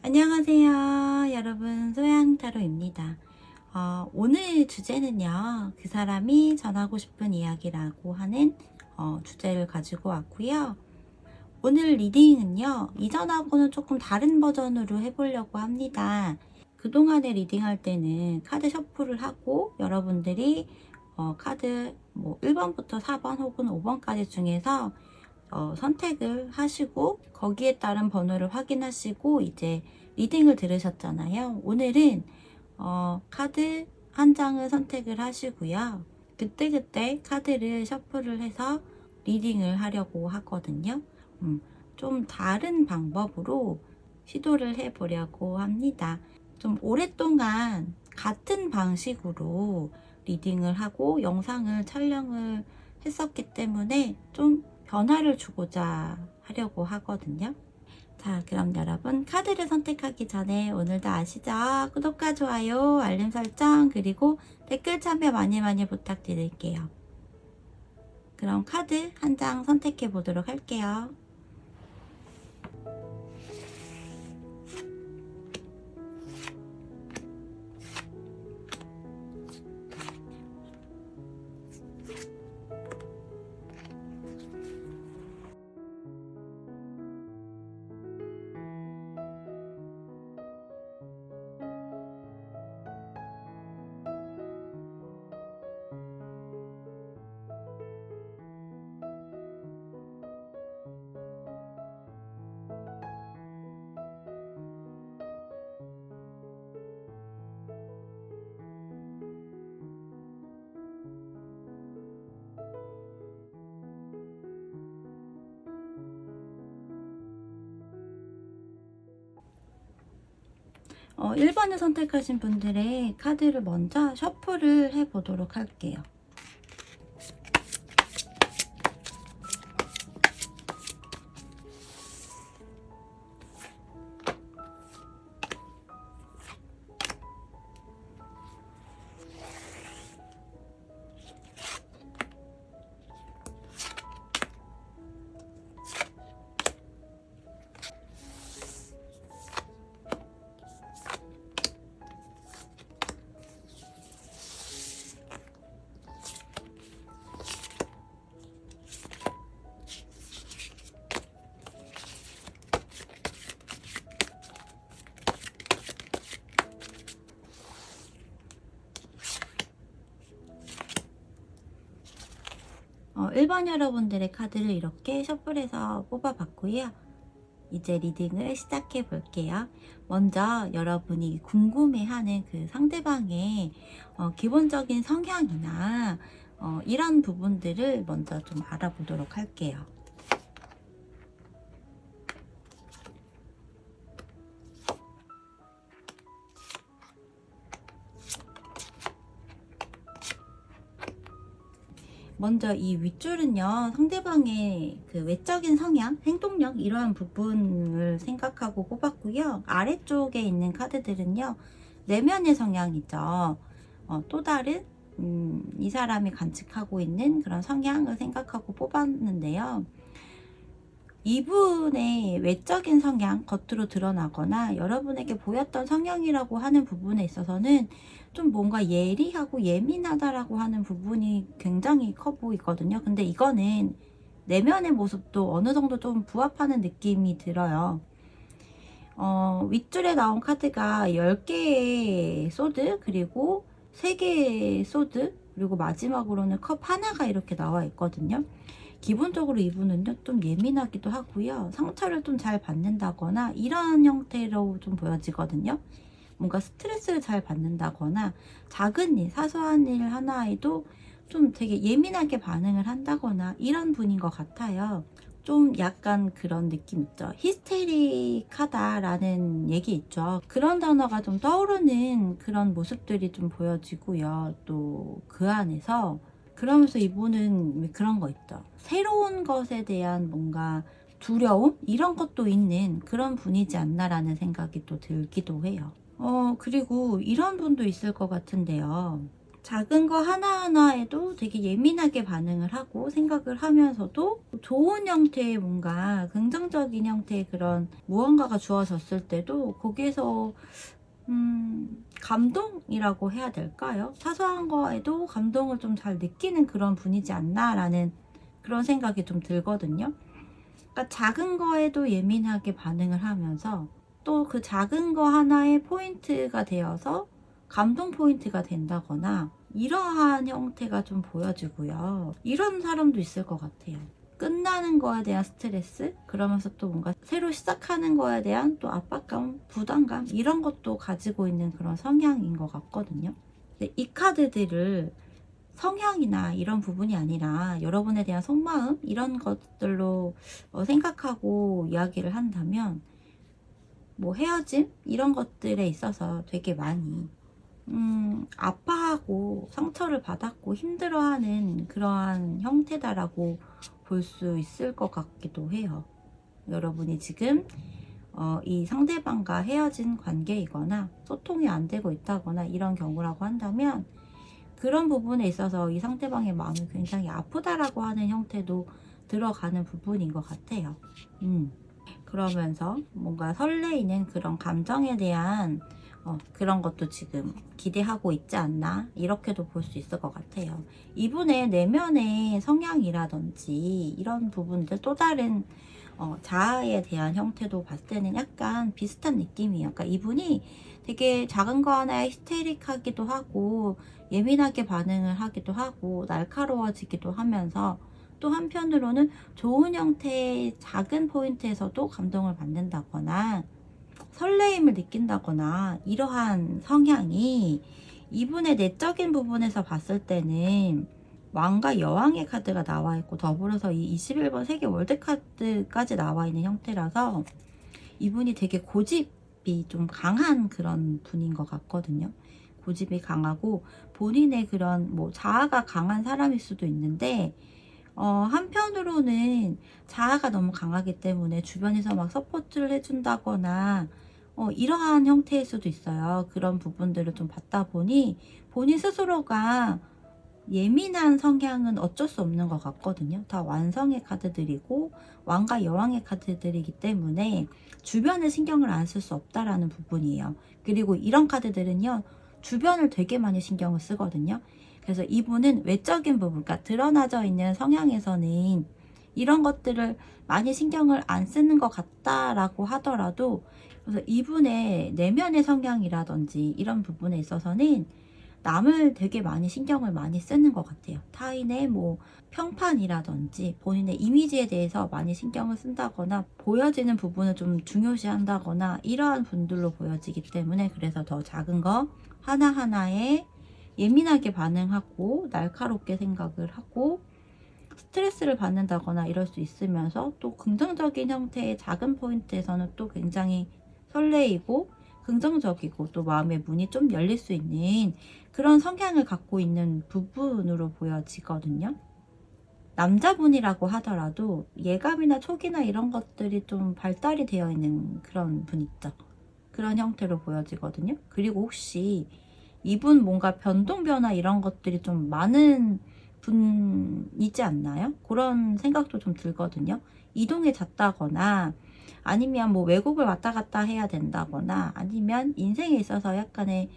안녕하세요 여러분, 소양타로입니다. 오늘 주제는요, 그 사람이 전하고 싶은 이야기라고 하는 주제를 가지고 왔고요. 오늘 리딩은요, 이전하고는 조금 다른 버전으로 해보려고 합니다. 그동안에 리딩할 때는 카드 셔플을 하고 여러분들이 카드 1번부터 4번 혹은 5번까지 중에서 선택을 하시고 거기에 따른 번호를 확인하시고 이제 리딩을 들으셨잖아요. 오늘은 카드 한 장을 선택을 하시고요. 그때그때 카드를 셔플을 해서 리딩을 하려고 하거든요. 좀 다른 방법으로 시도를 해보려고 합니다. 좀 오랫동안 같은 방식으로 리딩을 하고 영상을 촬영을 했었기 때문에 좀 변화를 주고자 하려고 하거든요. 자, 그럼 여러분 카드를 선택하기 전에 오늘도 아시죠? 구독과 좋아요, 알림 설정, 그리고 댓글 참여 많이 부탁드릴게요. 그럼 카드 한 장 선택해 보도록 할게요. 어, 1번을 선택하신 분들의 카드를 먼저 셔플을 해보도록 할게요. 어, 1번 여러분들의 카드를 이렇게 셔플해서 뽑아봤고요. 이제 리딩을 시작해 볼게요. 먼저 여러분이 궁금해하는 그 상대방의 기본적인 성향이나 이런 부분들을 먼저 좀 알아보도록 할게요. 먼저 이 윗줄은요, 상대방의 그 외적인 성향, 행동력 이러한 부분을 생각하고 뽑았고요. 아래쪽에 있는 카드들은요, 내면의 성향이죠. 또 다른 이 사람이 간직하고 있는 그런 성향을 생각하고 뽑았는데요. 이분의 외적인 성향, 겉으로 드러나거나 여러분에게 보였던 성향이라고 하는 부분에 있어서는 좀 뭔가 예리하고 예민하다라고 하는 부분이 굉장히 커 보이거든요. 근데 이거는 내면의 모습도 어느 정도 좀 부합하는 느낌이 들어요. 윗줄에 나온 카드가 10개의 소드, 그리고 3개의 소드, 그리고 마지막으로는 컵 하나가 이렇게 나와 있거든요. 기본적으로 이분은요, 좀 예민하기도 하고요. 상처를 좀 잘 받는다거나 이런 형태로 좀 보여지거든요. 뭔가 스트레스를 잘 받는다거나 작은 일, 사소한 일 하나에도 좀 되게 예민하게 반응을 한다거나 이런 분인 것 같아요. 좀 약간 그런 느낌 있죠. 히스테릭하다라는 얘기 있죠. 그런 단어가 좀 떠오르는 그런 모습들이 좀 보여지고요. 또 그 안에서 그러면서 이분은 왜 그런 거 있죠. 새로운 것에 대한 뭔가 두려움? 이런 것도 있는 그런 분이지 않나라는 생각이 또 들기도 해요. 그리고 이런 분도 있을 것 같은데요. 작은 거 하나하나에도 되게 예민하게 반응을 하고 생각을 하면서도 좋은 형태의 뭔가 긍정적인 형태의 그런 무언가가 주어졌을 때도 거기에서 감동이라고 해야 될까요? 사소한 거에도 감동을 좀 잘 느끼는 그런 분이지 않나라는 그런 생각이 좀 들거든요. 그러니까 작은 거에도 예민하게 반응을 하면서 또 그 작은 거 하나의 포인트가 되어서 감동 포인트가 된다거나 이러한 형태가 좀 보여지고요. 이런 사람도 있을 것 같아요. 끝나는 거에 대한 스트레스, 그러면서 또 뭔가 새로 시작하는 거에 대한 또 압박감, 부담감 이런 것도 가지고 있는 그런 성향인 것 같거든요. 근데 이 카드들을 성향이나 이런 부분이 아니라 여러분에 대한 속마음 이런 것들로 생각하고 이야기를 한다면 뭐 헤어짐 이런 것들에 있어서 되게 많이 아파하고 상처를 받았고 힘들어하는 그러한 형태다라고 볼 수 있을 것 같기도 해요. 여러분이 지금 이 상대방과 헤어진 관계이거나 소통이 안 되고 있다거나 이런 경우라고 한다면 그런 부분에 있어서 이 상대방의 마음이 굉장히 아프다라고 하는 형태도 들어가는 부분인 것 같아요. 그러면서 뭔가 설레이는 그런 감정에 대한 그런 것도 지금 기대하고 있지 않나 이렇게도 볼 수 있을 것 같아요. 이분의 내면의 성향이라든지 이런 부분들 또 다른 자아에 대한 형태도 봤을 때는 약간 비슷한 느낌이에요. 그러니까 이분이 되게 작은 거 하나에 히스테릭하기도 하고 예민하게 반응을 하기도 하고 날카로워지기도 하면서 또 한편으로는 좋은 형태의 작은 포인트에서도 감동을 받는다거나 설레임을 느낀다거나 이러한 성향이 이분의 내적인 부분에서 봤을 때는 왕과 여왕의 카드가 나와 있고 더불어서 이 21번 세계 월드카드까지 나와 있는 형태라서 이분이 되게 고집이 좀 강한 그런 분인 것 같거든요. 고집이 강하고 본인의 그런 뭐 자아가 강한 사람일 수도 있는데 한편으로는 자아가 너무 강하기 때문에 주변에서 막 서포트를 해준다거나 이러한 형태일 수도 있어요. 그런 부분들을 좀 봤다 보니 본인 스스로가 예민한 성향은 어쩔 수 없는 것 같거든요. 다 완성의 카드들이고 왕과 여왕의 카드들이기 때문에 주변에 신경을 안 쓸 수 없다라는 부분이에요. 그리고 이런 카드들은요. 주변을 되게 많이 신경을 쓰거든요. 그래서 이분은 외적인 부분, 그러니까 드러나져 있는 성향에서는 이런 것들을 많이 신경을 안 쓰는 것 같다라고 하더라도 그래서 이분의 내면의 성향이라든지 이런 부분에 있어서는 남을 되게 많이 신경을 많이 쓰는 것 같아요. 타인의 뭐 평판이라든지 본인의 이미지에 대해서 많이 신경을 쓴다거나 보여지는 부분을 좀 중요시한다거나 이러한 분들로 보여지기 때문에 그래서 더 작은 거 하나하나에 예민하게 반응하고 날카롭게 생각을 하고 스트레스를 받는다거나 이럴 수 있으면서 또 긍정적인 형태의 작은 포인트에서는 또 굉장히 설레이고 긍정적이고 또 마음의 문이 좀 열릴 수 있는 그런 성향을 갖고 있는 부분으로 보여지거든요. 남자분이라고 하더라도 예감이나 촉이나 이런 것들이 좀 발달이 되어 있는 그런 분 있죠. 그런 형태로 보여지거든요. 그리고 혹시 이분 뭔가 변동 변화 이런 것들이 좀 많은 분이지 않나요? 그런 생각도 좀 들거든요. 이동에 잦다거나 아니면 뭐 외국을 왔다 갔다 해야 된다거나 아니면 인생에 있어서 약간의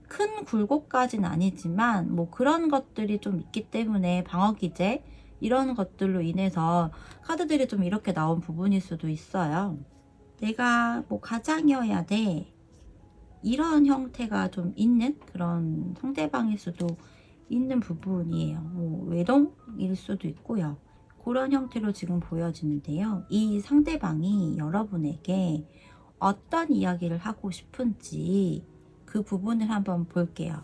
큰 굴곡까지는 아니지만 뭐 그런 것들이 좀 있기 때문에 방어기제 이런 것들로 인해서 카드들이 좀 이렇게 나온 부분일 수도 있어요. 내가 뭐 가장이어야 돼 이런 형태가 좀 있는 그런 상대방일 수도 있는 부분이에요. 뭐 외동일 수도 있고요. 그런 형태로 지금 보여지는데요. 이 상대방이 여러분에게 어떤 이야기를 하고 싶은지 그 부분을 한번 볼게요.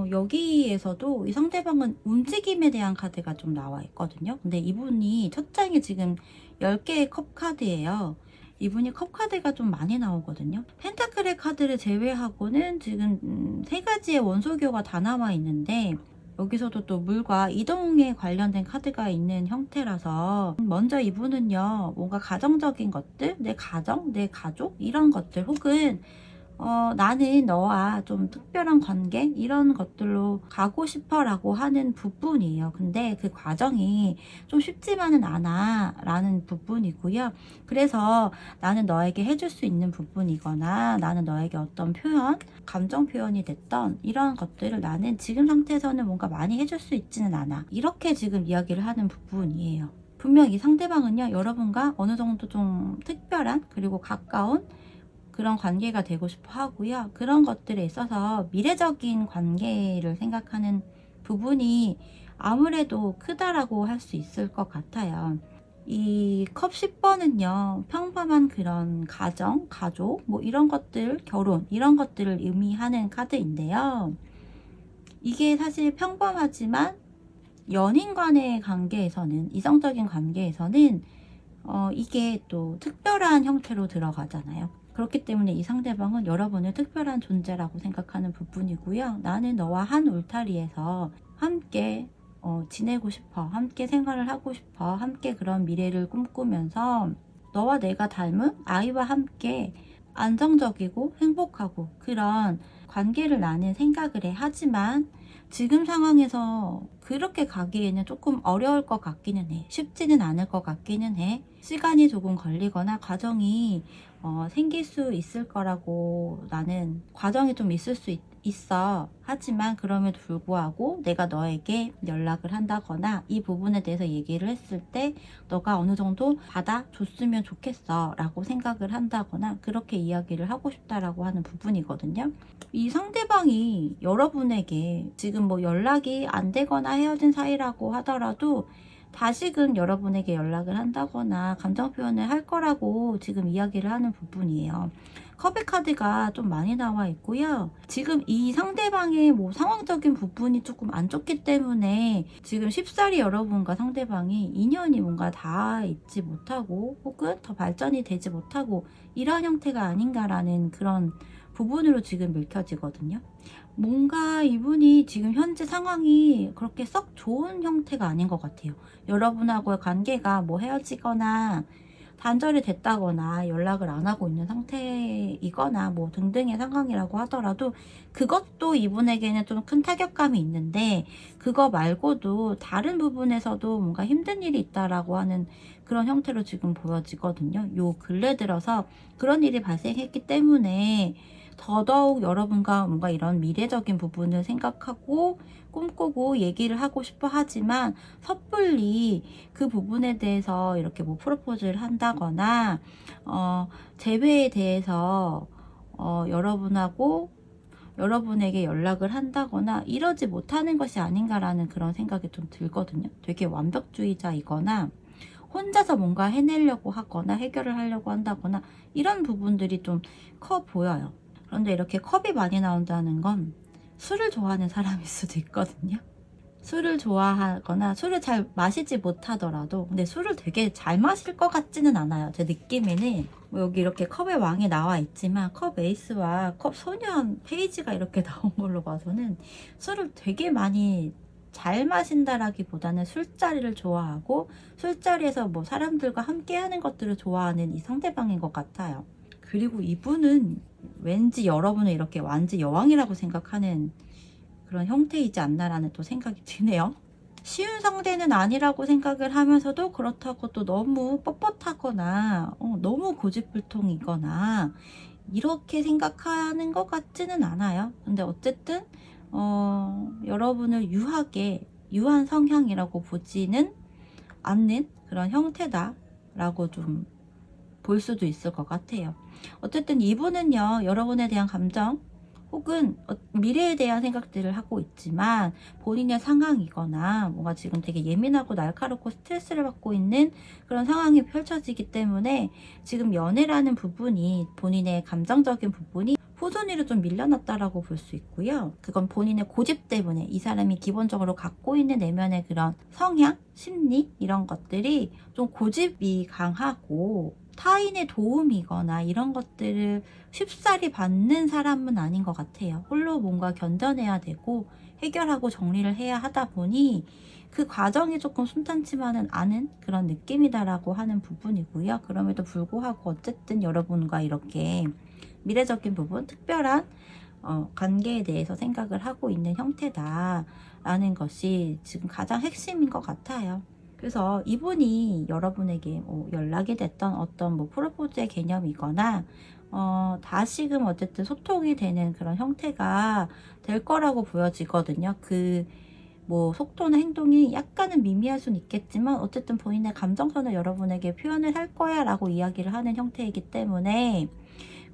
여기에서도 이 상대방은 움직임에 대한 카드가 좀 나와 있거든요. 근데 이분이 첫 장이 지금 10개의 컵 카드예요. 이분이 컵 카드가 좀 많이 나오거든요. 펜타클의 카드를 제외하고는 지금 3가지의 원소교가 다 나와 있는데 여기서도 또 물과 이동에 관련된 카드가 있는 형태라서 먼저 이분은요, 뭔가 가정적인 것들, 내 가정, 내 가족 이런 것들 혹은 나는 너와 좀 특별한 관계 이런 것들로 가고 싶어 라고 하는 부분이에요. 근데 그 과정이 좀 쉽지만은 않아 라는 부분이고요. 그래서 나는 너에게 해줄 수 있는 부분이거나 나는 너에게 어떤 표현, 감정 표현이 됐던 이런 것들을 나는 지금 상태에서는 뭔가 많이 해줄 수 있지는 않아. 이렇게 지금 이야기를 하는 부분이에요. 분명 이 상대방은요, 여러분과 어느 정도 좀 특별한 그리고 가까운 그런 관계가 되고 싶어 하고요. 그런 것들에 있어서 미래적인 관계를 생각하는 부분이 아무래도 크다라고 할 수 있을 것 같아요. 이 컵 10번은요, 평범한 그런 가정, 가족, 뭐 이런 것들, 결혼, 이런 것들을 의미하는 카드인데요. 이게 사실 평범하지만 연인 간의 관계에서는, 이성적인 관계에서는 이게 또 특별한 형태로 들어가잖아요. 그렇기 때문에 이 상대방은 여러분을 특별한 존재라고 생각하는 부분이고요. 나는 너와 한 울타리에서 함께 지내고 싶어. 함께 생활을 하고 싶어. 함께 그런 미래를 꿈꾸면서 너와 내가 닮은 아이와 함께 안정적이고 행복하고 그런 관계를 나는 생각을 해. 하지만 지금 상황에서 그렇게 가기에는 조금 어려울 것 같기는 해. 쉽지는 않을 것 같기는 해. 시간이 조금 걸리거나 과정이 생길 수 있을 거라고 나는 과정이 좀 있을 수 있어. 하지만 그럼에도 불구하고 내가 너에게 연락을 한다거나 이 부분에 대해서 얘기를 했을 때 너가 어느 정도 받아줬으면 좋겠어 라고 생각을 한다거나 그렇게 이야기를 하고 싶다라고 하는 부분이거든요. 이 상대방이 여러분에게 지금 뭐 연락이 안 되거나 헤어진 사이라고 하더라도 다시금 여러분에게 연락을 한다거나 감정 표현을 할 거라고 지금 이야기를 하는 부분이에요. 컵의 카드가 좀 많이 나와 있고요. 지금 이 상대방의 뭐 상황적인 부분이 조금 안 좋기 때문에 지금 쉽사리 여러분과 상대방이 인연이 뭔가 닿아 있지 못하고 혹은 더 발전이 되지 못하고 이러한 형태가 아닌가라는 그런 부분으로 지금 읽혀지거든요. 뭔가 이분이 지금 현재 상황이 그렇게 썩 좋은 형태가 아닌 것 같아요. 여러분하고의 관계가 뭐 헤어지거나 단절이 됐다거나 연락을 안 하고 있는 상태이거나 뭐 등등의 상황이라고 하더라도 그것도 이분에게는 좀 큰 타격감이 있는데 그거 말고도 다른 부분에서도 뭔가 힘든 일이 있다라고 하는 그런 형태로 지금 보여지거든요. 요 근래 들어서 그런 일이 발생했기 때문에 더더욱 여러분과 뭔가 이런 미래적인 부분을 생각하고 꿈꾸고 얘기를 하고 싶어 하지만 섣불리 그 부분에 대해서 이렇게 뭐 프로포즈를 한다거나 재회에 대해서 여러분하고 여러분에게 연락을 한다거나 이러지 못하는 것이 아닌가라는 그런 생각이 좀 들거든요. 되게 완벽주의자이거나 혼자서 뭔가 해내려고 하거나 해결을 하려고 한다거나 이런 부분들이 좀 커 보여요. 그런데 이렇게 컵이 많이 나온다는 건 술을 좋아하는 사람일 수도 있거든요. 술을 좋아하거나 술을 잘 마시지 못하더라도 근데 술을 되게 잘 마실 것 같지는 않아요. 제 느낌에는 뭐 여기 이렇게 컵의 왕이 나와 있지만 컵 에이스와 컵 소년 페이지가 이렇게 나온 걸로 봐서는 술을 되게 많이 잘 마신다라기보다는 술자리를 좋아하고 술자리에서 뭐 사람들과 함께 하는 것들을 좋아하는 이 상대방인 것 같아요. 그리고 이분은 왠지 여러분을 이렇게 완지 여왕이라고 생각하는 그런 형태이지 않나라는 또 생각이 드네요. 쉬운 상대는 아니라고 생각을 하면서도 그렇다고 또 너무 뻣뻣하거나 너무 고집불통이거나 이렇게 생각하는 것 같지는 않아요. 근데 어쨌든 여러분을 유한 성향이라고 보지는 않는 그런 형태다라고 좀 볼 수도 있을 것 같아요. 어쨌든 이분은요, 여러분에 대한 감정 혹은 미래에 대한 생각들을 하고 있지만 본인의 상황이거나 뭔가 지금 되게 예민하고 날카롭고 스트레스를 받고 있는 그런 상황이 펼쳐지기 때문에 지금 연애라는 부분이 본인의 감정적인 부분이 후순위로 좀 밀려났다라고 볼 수 있고요. 그건 본인의 고집 때문에 이 사람이 기본적으로 갖고 있는 내면의 그런 성향, 심리 이런 것들이 좀 고집이 강하고 타인의 도움이거나 이런 것들을 쉽사리 받는 사람은 아닌 것 같아요. 홀로 뭔가 견뎌내야 되고 해결하고 정리를 해야 하다 보니 그 과정이 조금 순탄치만은 않은 그런 느낌이다라고 하는 부분이고요. 그럼에도 불구하고 어쨌든 여러분과 이렇게 미래적인 부분, 특별한 관계에 대해서 생각을 하고 있는 형태다라는 것이 지금 가장 핵심인 것 같아요. 그래서 이분이 여러분에게 연락이 됐던 어떤 프로포즈의 개념이거나 다시금 어쨌든 소통이 되는 그런 형태가 될 거라고 보여지거든요. 속도나 행동이 약간은 미미할 수는 있겠지만 어쨌든 본인의 감정선을 여러분에게 표현을 할 거야 라고 이야기를 하는 형태이기 때문에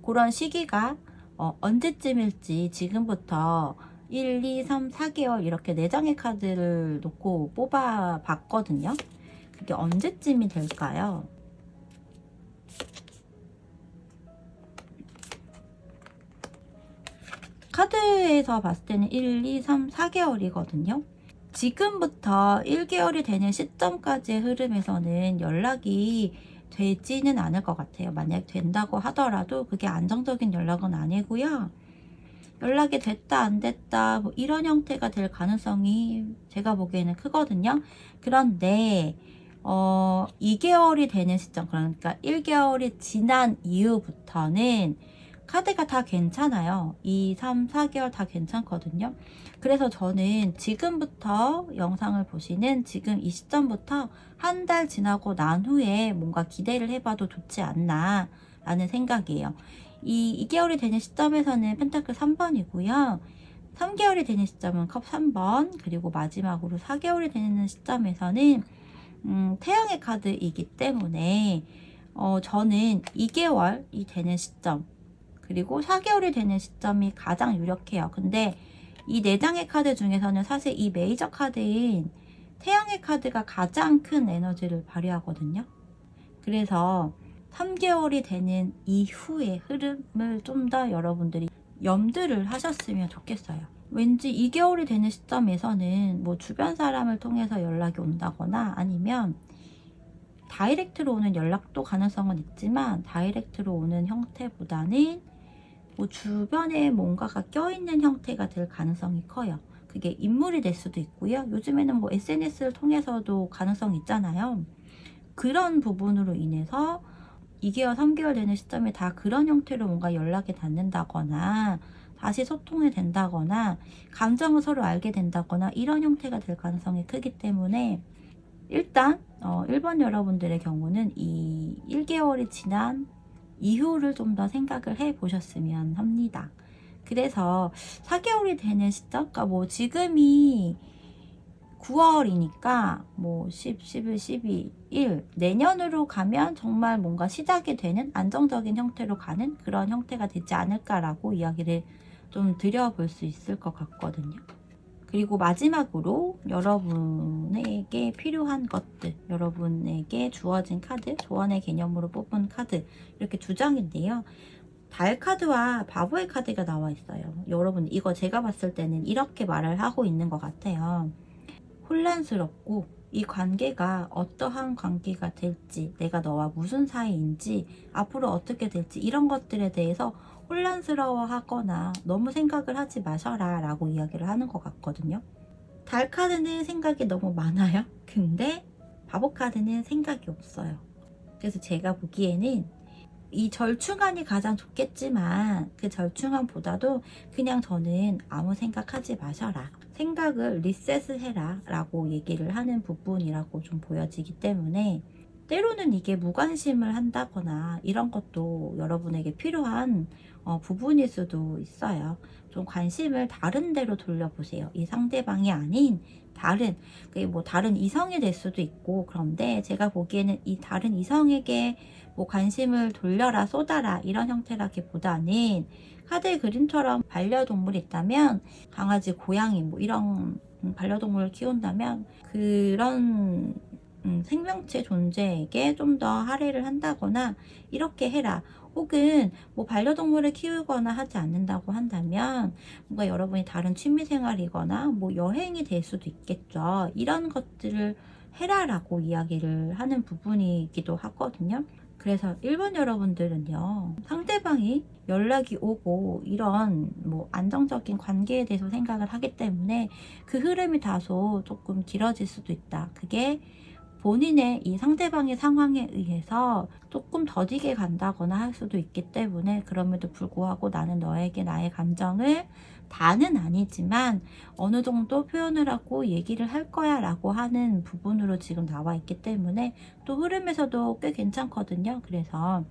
그런 시기가 언제쯤일지 지금부터 1, 2, 3, 4개월 이렇게 4장의 카드를 놓고 뽑아 봤거든요. 그게 언제쯤이 될까요? 카드에서 봤을 때는 1, 2, 3, 4개월이거든요. 지금부터 1개월이 되는 시점까지의 흐름에서는 연락이 되지는 않을 것 같아요. 만약 된다고 하더라도 그게 안정적인 연락은 아니고요. 연락이 됐다 안 됐다 이런 형태가 될 가능성이 제가 보기에는 크거든요. 그런데 2개월이 되는 시점, 그러니까 1개월이 지난 이후부터는 카드가 다 괜찮아요. 2, 3, 4개월 다 괜찮거든요. 그래서 저는 지금부터 영상을 보시는 지금 이 시점부터 한 달 지나고 난 후에 뭔가 기대를 해봐도 좋지 않나 라는 생각이에요. 이 2개월이 되는 시점에서는 펜타클 3번이고요. 3개월이 되는 시점은 컵 3번, 그리고 마지막으로 4개월이 되는 시점에서는 태양의 카드이기 때문에 저는 2개월이 되는 시점 그리고 4개월이 되는 시점이 가장 유력해요. 근데 이 4장의 카드 중에서는 사실 이 메이저 카드인 태양의 카드가 가장 큰 에너지를 발휘하거든요. 그래서 3개월이 되는 이후의 흐름을 좀 더 여러분들이 염두를 하셨으면 좋겠어요. 왠지 2개월이 되는 시점에서는 주변 사람을 통해서 연락이 온다거나 아니면 다이렉트로 오는 연락도 가능성은 있지만 다이렉트로 오는 형태보다는 주변에 뭔가가 껴있는 형태가 될 가능성이 커요. 그게 인물이 될 수도 있고요. 요즘에는 SNS를 통해서도 가능성이 있잖아요. 그런 부분으로 인해서 2개월, 3개월 되는 시점에 다 그런 형태로 뭔가 연락이 닿는다거나 다시 소통이 된다거나 감정을 서로 알게 된다거나 이런 형태가 될 가능성이 크기 때문에 일단 1번 여러분들의 경우는 이 1개월이 지난 이후를 좀 더 생각을 해 보셨으면 합니다. 그래서 4개월이 되는 시점, 그러니까 지금이 9월이니까 10, 11, 12, 1 내년으로 가면 정말 뭔가 시작이 되는 안정적인 형태로 가는 그런 형태가 되지 않을까라고 이야기를 좀 드려볼 수 있을 것 같거든요. 그리고 마지막으로 여러분에게 필요한 것들, 여러분에게 주어진 카드, 조언의 개념으로 뽑은 카드 이렇게 2장인데요. 달 카드와 바보의 카드가 나와 있어요. 여러분 이거 제가 봤을 때는 이렇게 말을 하고 있는 것 같아요. 혼란스럽고 이 관계가 어떠한 관계가 될지, 내가 너와 무슨 사이인지, 앞으로 어떻게 될지 이런 것들에 대해서 혼란스러워하거나 너무 생각을 하지 마셔라 라고 이야기를 하는 것 같거든요. 달 카드는 생각이 너무 많아요. 근데 바보 카드는 생각이 없어요. 그래서 제가 보기에는 이 절충안이 가장 좋겠지만 그 절충안보다도 그냥 저는 아무 생각하지 마셔라, 생각을 리셋을 해라 라고 얘기를 하는 부분이라고 좀 보여지기 때문에 때로는 이게 무관심을 한다거나 이런 것도 여러분에게 필요한 부분일 수도 있어요. 좀 관심을 다른 데로 돌려보세요. 이 상대방이 아닌 다른, 그게 다른 이성이 될 수도 있고, 그런데 제가 보기에는 이 다른 이성에게 관심을 돌려라, 쏟아라 이런 형태라기보다는 카드의 그림처럼 반려동물이 있다면 강아지, 고양이 이런 반려동물을 키운다면 그런 생명체 존재에게 좀 더 할애를 한다거나 이렇게 해라. 혹은 반려동물을 키우거나 하지 않는다고 한다면 뭔가 여러분이 다른 취미생활이거나 여행이 될 수도 있겠죠. 이런 것들을 해라라고 이야기를 하는 부분이기도 하거든요. 그래서 1번 여러분들은요, 상대방이 연락이 오고 이런 뭐 안정적인 관계에 대해서 생각을 하기 때문에 그 흐름이 다소 조금 길어질 수도 있다. 그게 본인의 이 상대방의 상황에 의해서 조금 더디게 간다거나 할 수도 있기 때문에, 그럼에도 불구하고 나는 너에게 나의 감정을 다는 아니지만 어느 정도 표현을 하고 얘기를 할 거야 라고 하는 부분으로 지금 나와 있기 때문에 또 흐름에서도 꽤 괜찮거든요. 그래서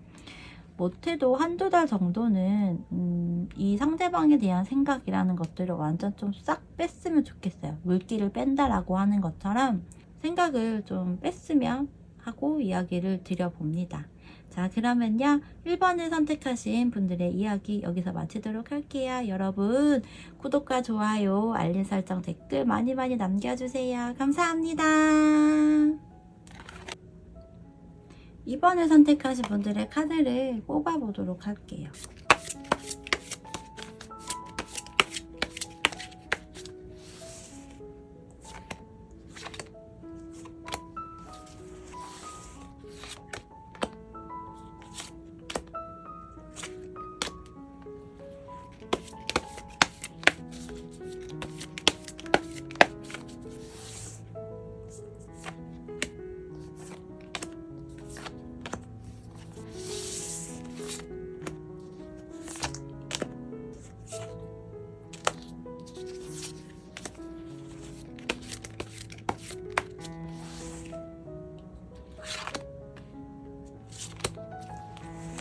못해도 한두 달 정도는 이 상대방에 대한 생각이라는 것들을 완전 좀 싹 뺐으면 좋겠어요. 물기를 뺀다라고 하는 것처럼 생각을 좀 뺐으면 하고 이야기를 드려봅니다. 자, 그러면요, 1번을 선택하신 분들의 이야기 여기서 마치도록 할게요. 여러분, 구독과 좋아요, 알림 설정, 댓글 많이 많이 남겨주세요. 감사합니다. 2번을 선택하신 분들의 카드를 뽑아보도록 할게요.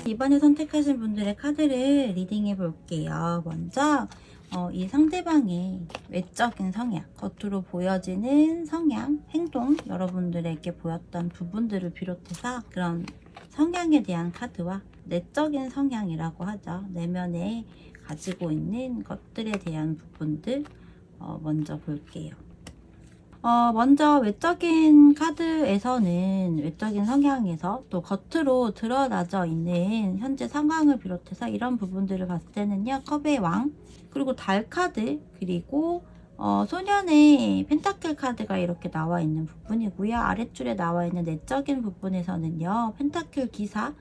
이번에 선택하신 분들의 카드를 리딩해 볼게요. 먼저 이 상대방의 외적인 성향, 겉으로 보여지는 성향, 행동, 여러분들에게 보였던 부분들을 비롯해서 그런 성향에 대한 카드와 내적인 성향이라고 하죠. 내면에 가지고 있는 것들에 대한 부분들 먼저 볼게요. 먼저 외적인 카드에서는 외적인 성향에서 또 겉으로 드러나져 있는 현재 상황을 비롯해서 이런 부분들을 봤을 때는요, 컵의 왕, 그리고 달 카드, 그리고 소년의 펜타클 카드가 이렇게 나와 있는 부분이고요. 아랫줄에 나와 있는 내적인 부분에서는요, 펜타클 기사,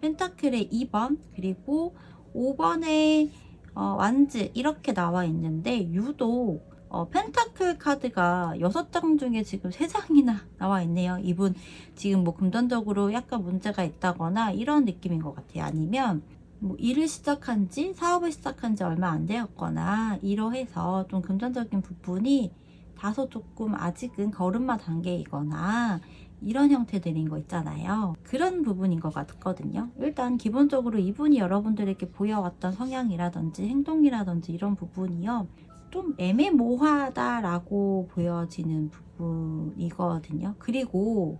펜타클의 2번, 그리고 5번의 완즈 이렇게 나와 있는데, 유독 펜타클 카드가 6장 중에 지금 3장이나 나와 있네요. 이분 지금 뭐 금전적으로 약간 문제가 있다거나 이런 느낌인 것 같아요. 아니면 뭐 일을 시작한 지, 사업을 시작한 지 얼마 안 되었거나 이러해서 좀 금전적인 부분이 다소 조금 아직은 걸음마 단계이거나 이런 형태들인 거 있잖아요. 그런 부분인 것 같거든요. 일단 기본적으로 이분이 여러분들에게 보여왔던 성향이라든지 행동이라든지 이런 부분이요, 좀 애매모호하다라고 보여지는 부분이거든요. 그리고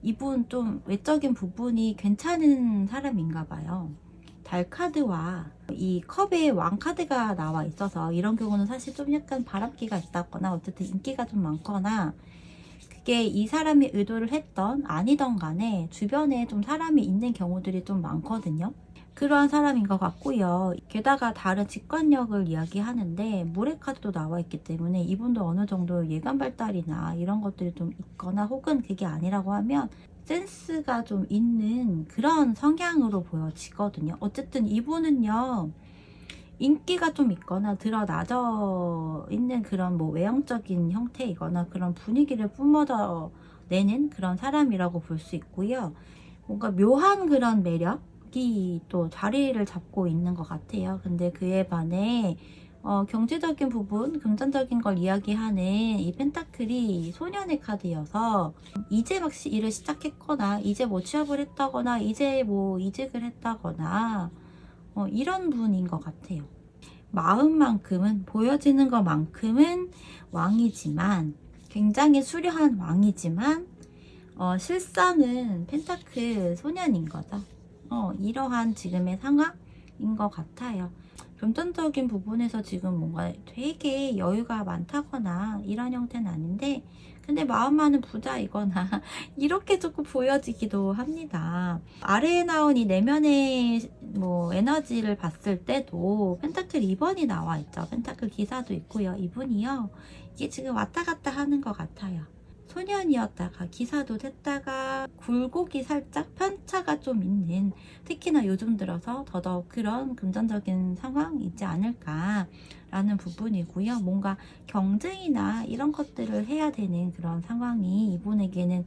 이분 좀 외적인 부분이 괜찮은 사람인가 봐요. 달 카드와 이 컵의 왕 카드가 나와 있어서 이런 경우는 사실 좀 약간 바람기가 있다거나 어쨌든 인기가 좀 많거나, 그게 이 사람이 의도를 했던 아니던 간에 주변에 좀 사람이 있는 경우들이 좀 많거든요. 그러한 사람인 것 같고요. 게다가 다른 직관력을 이야기하는데 물의 카드도 나와 있기 때문에 이분도 어느 정도 예감 발달이나 이런 것들이 좀 있거나, 혹은 그게 아니라고 하면 센스가 좀 있는 그런 성향으로 보여지거든요. 어쨌든 이분은요, 인기가 좀 있거나 드러나져 있는 그런 뭐 외형적인 형태이거나 그런 분위기를 뿜어져 내는 그런 사람이라고 볼 수 있고요. 뭔가 묘한 그런 매력이 또 자리를 잡고 있는 것 같아요. 근데 그에 반해 경제적인 부분, 금전적인 걸 이야기하는 이 펜타클이 소년의 카드여서 이제 막 일을 시작했거나 이제 뭐 취업을 했다거나 이제 뭐 이직을 했다거나 이런 분인 것 같아요. 마음만큼은, 보여지는 것만큼은 왕이지만, 굉장히 수려한 왕이지만 실상은 펜타클 소년인 거죠. 이러한 지금의 상황인 것 같아요. 금전적인 부분에서 지금 뭔가 되게 여유가 많다거나 이런 형태는 아닌데, 근데 마음만은 부자이거나 이렇게 조금 보여지기도 합니다. 아래에 나온 이 내면의 뭐 에너지를 봤을 때도 펜타클 2번이 나와 있죠. 펜타클 기사도 있고요. 이분이요, 이게 지금 왔다 갔다 하는 것 같아요. 소년이었다가 기사도 됐다가 굴곡이 살짝 편차가 좀 있는, 특히나 요즘 들어서 더더욱 그런 금전적인 상황이지 않을까라는 부분이고요. 뭔가 경쟁이나 이런 것들을 해야 되는 그런 상황이 이분에게는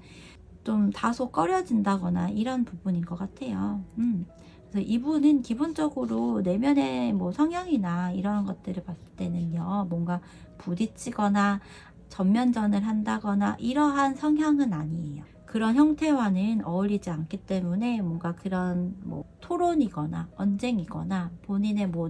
좀 다소 꺼려진다거나 이런 부분인 것 같아요. 그래서 이분은 기본적으로 내면의 뭐 성향이나 이런 것들을 봤을 때는요, 뭔가 부딪히거나 전면전을 한다거나 이러한 성향은 아니에요. 그런 형태와는 어울리지 않기 때문에 뭔가 그런 뭐 토론이거나 언쟁이거나 본인의 뭐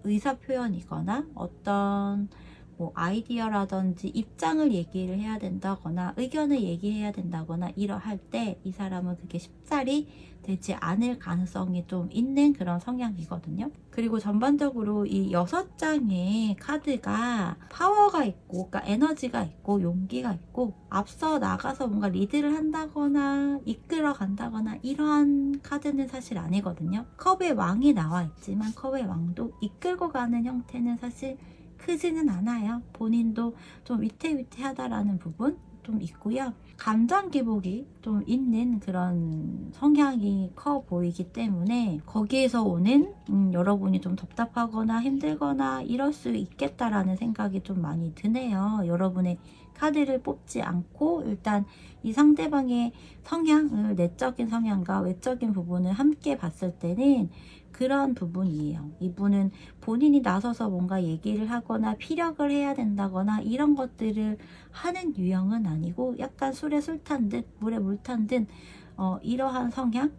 의사 표현이거나 어떤 뭐 아이디어라든지 입장을 얘기를 해야 된다거나 의견을 얘기해야 된다거나 이러할 때 이 사람은 그게 쉽사리 되지 않을 가능성이 좀 있는 그런 성향이거든요. 그리고 전반적으로 이 6장의 카드가 파워가 있고, 그러니까 에너지가 있고 용기가 있고 앞서 나가서 뭔가 리드를 한다거나 이끌어 간다거나 이러한 카드는 사실 아니거든요. 컵의 왕이 나와 있지만 컵의 왕도 이끌고 가는 형태는 사실 크지는 않아요. 본인도 좀 위태위태하다라는 부분 좀 있고요. 감정 기복이 좀 있는 그런 성향이 커 보이기 때문에 거기에서 오는 여러분이 좀 답답하거나 힘들거나 이럴 수 있겠다라는 생각이 좀 많이 드네요. 여러분의 카드를 뽑지 않고 일단 이 상대방의 성향을, 내적인 성향과 외적인 부분을 함께 봤을 때는 그런 부분이에요. 이분은 본인이 나서서 뭔가 얘기를 하거나 피력을 해야 된다거나 이런 것들을 하는 유형은 아니고 약간 술에 술 탄 듯 물에 물 탄 듯 이러한 성향,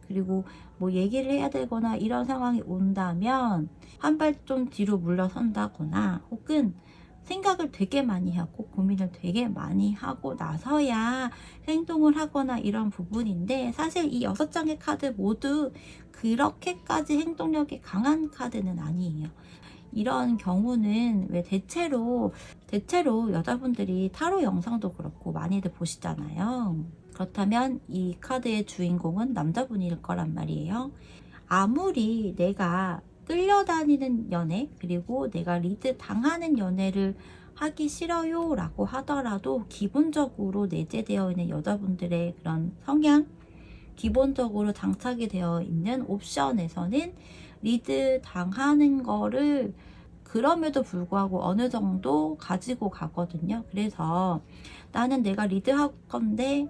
그리고 뭐 얘기를 해야 되거나 이런 상황이 온다면 한 발 좀 뒤로 물러선다거나 혹은 생각을 되게 많이 하고 고민을 되게 많이 하고 나서야 행동을 하거나 이런 부분인데, 사실 이 6장의 카드 모두 그렇게까지 행동력이 강한 카드는 아니에요. 이런 경우는 왜 대체로 여자분들이 타로 영상도 그렇고 많이들 보시잖아요. 그렇다면 이 카드의 주인공은 남자분일 거란 말이에요. 아무리 내가 끌려다니는 연애, 그리고 내가 리드 당하는 연애를 하기 싫어요 라고 하더라도 기본적으로 내재되어 있는 여자분들의 그런 성향, 기본적으로 장착이 되어 있는 옵션에서는 리드 당하는 거를 그럼에도 불구하고 어느 정도 가지고 가거든요. 그래서 나는 내가 리드할 건데,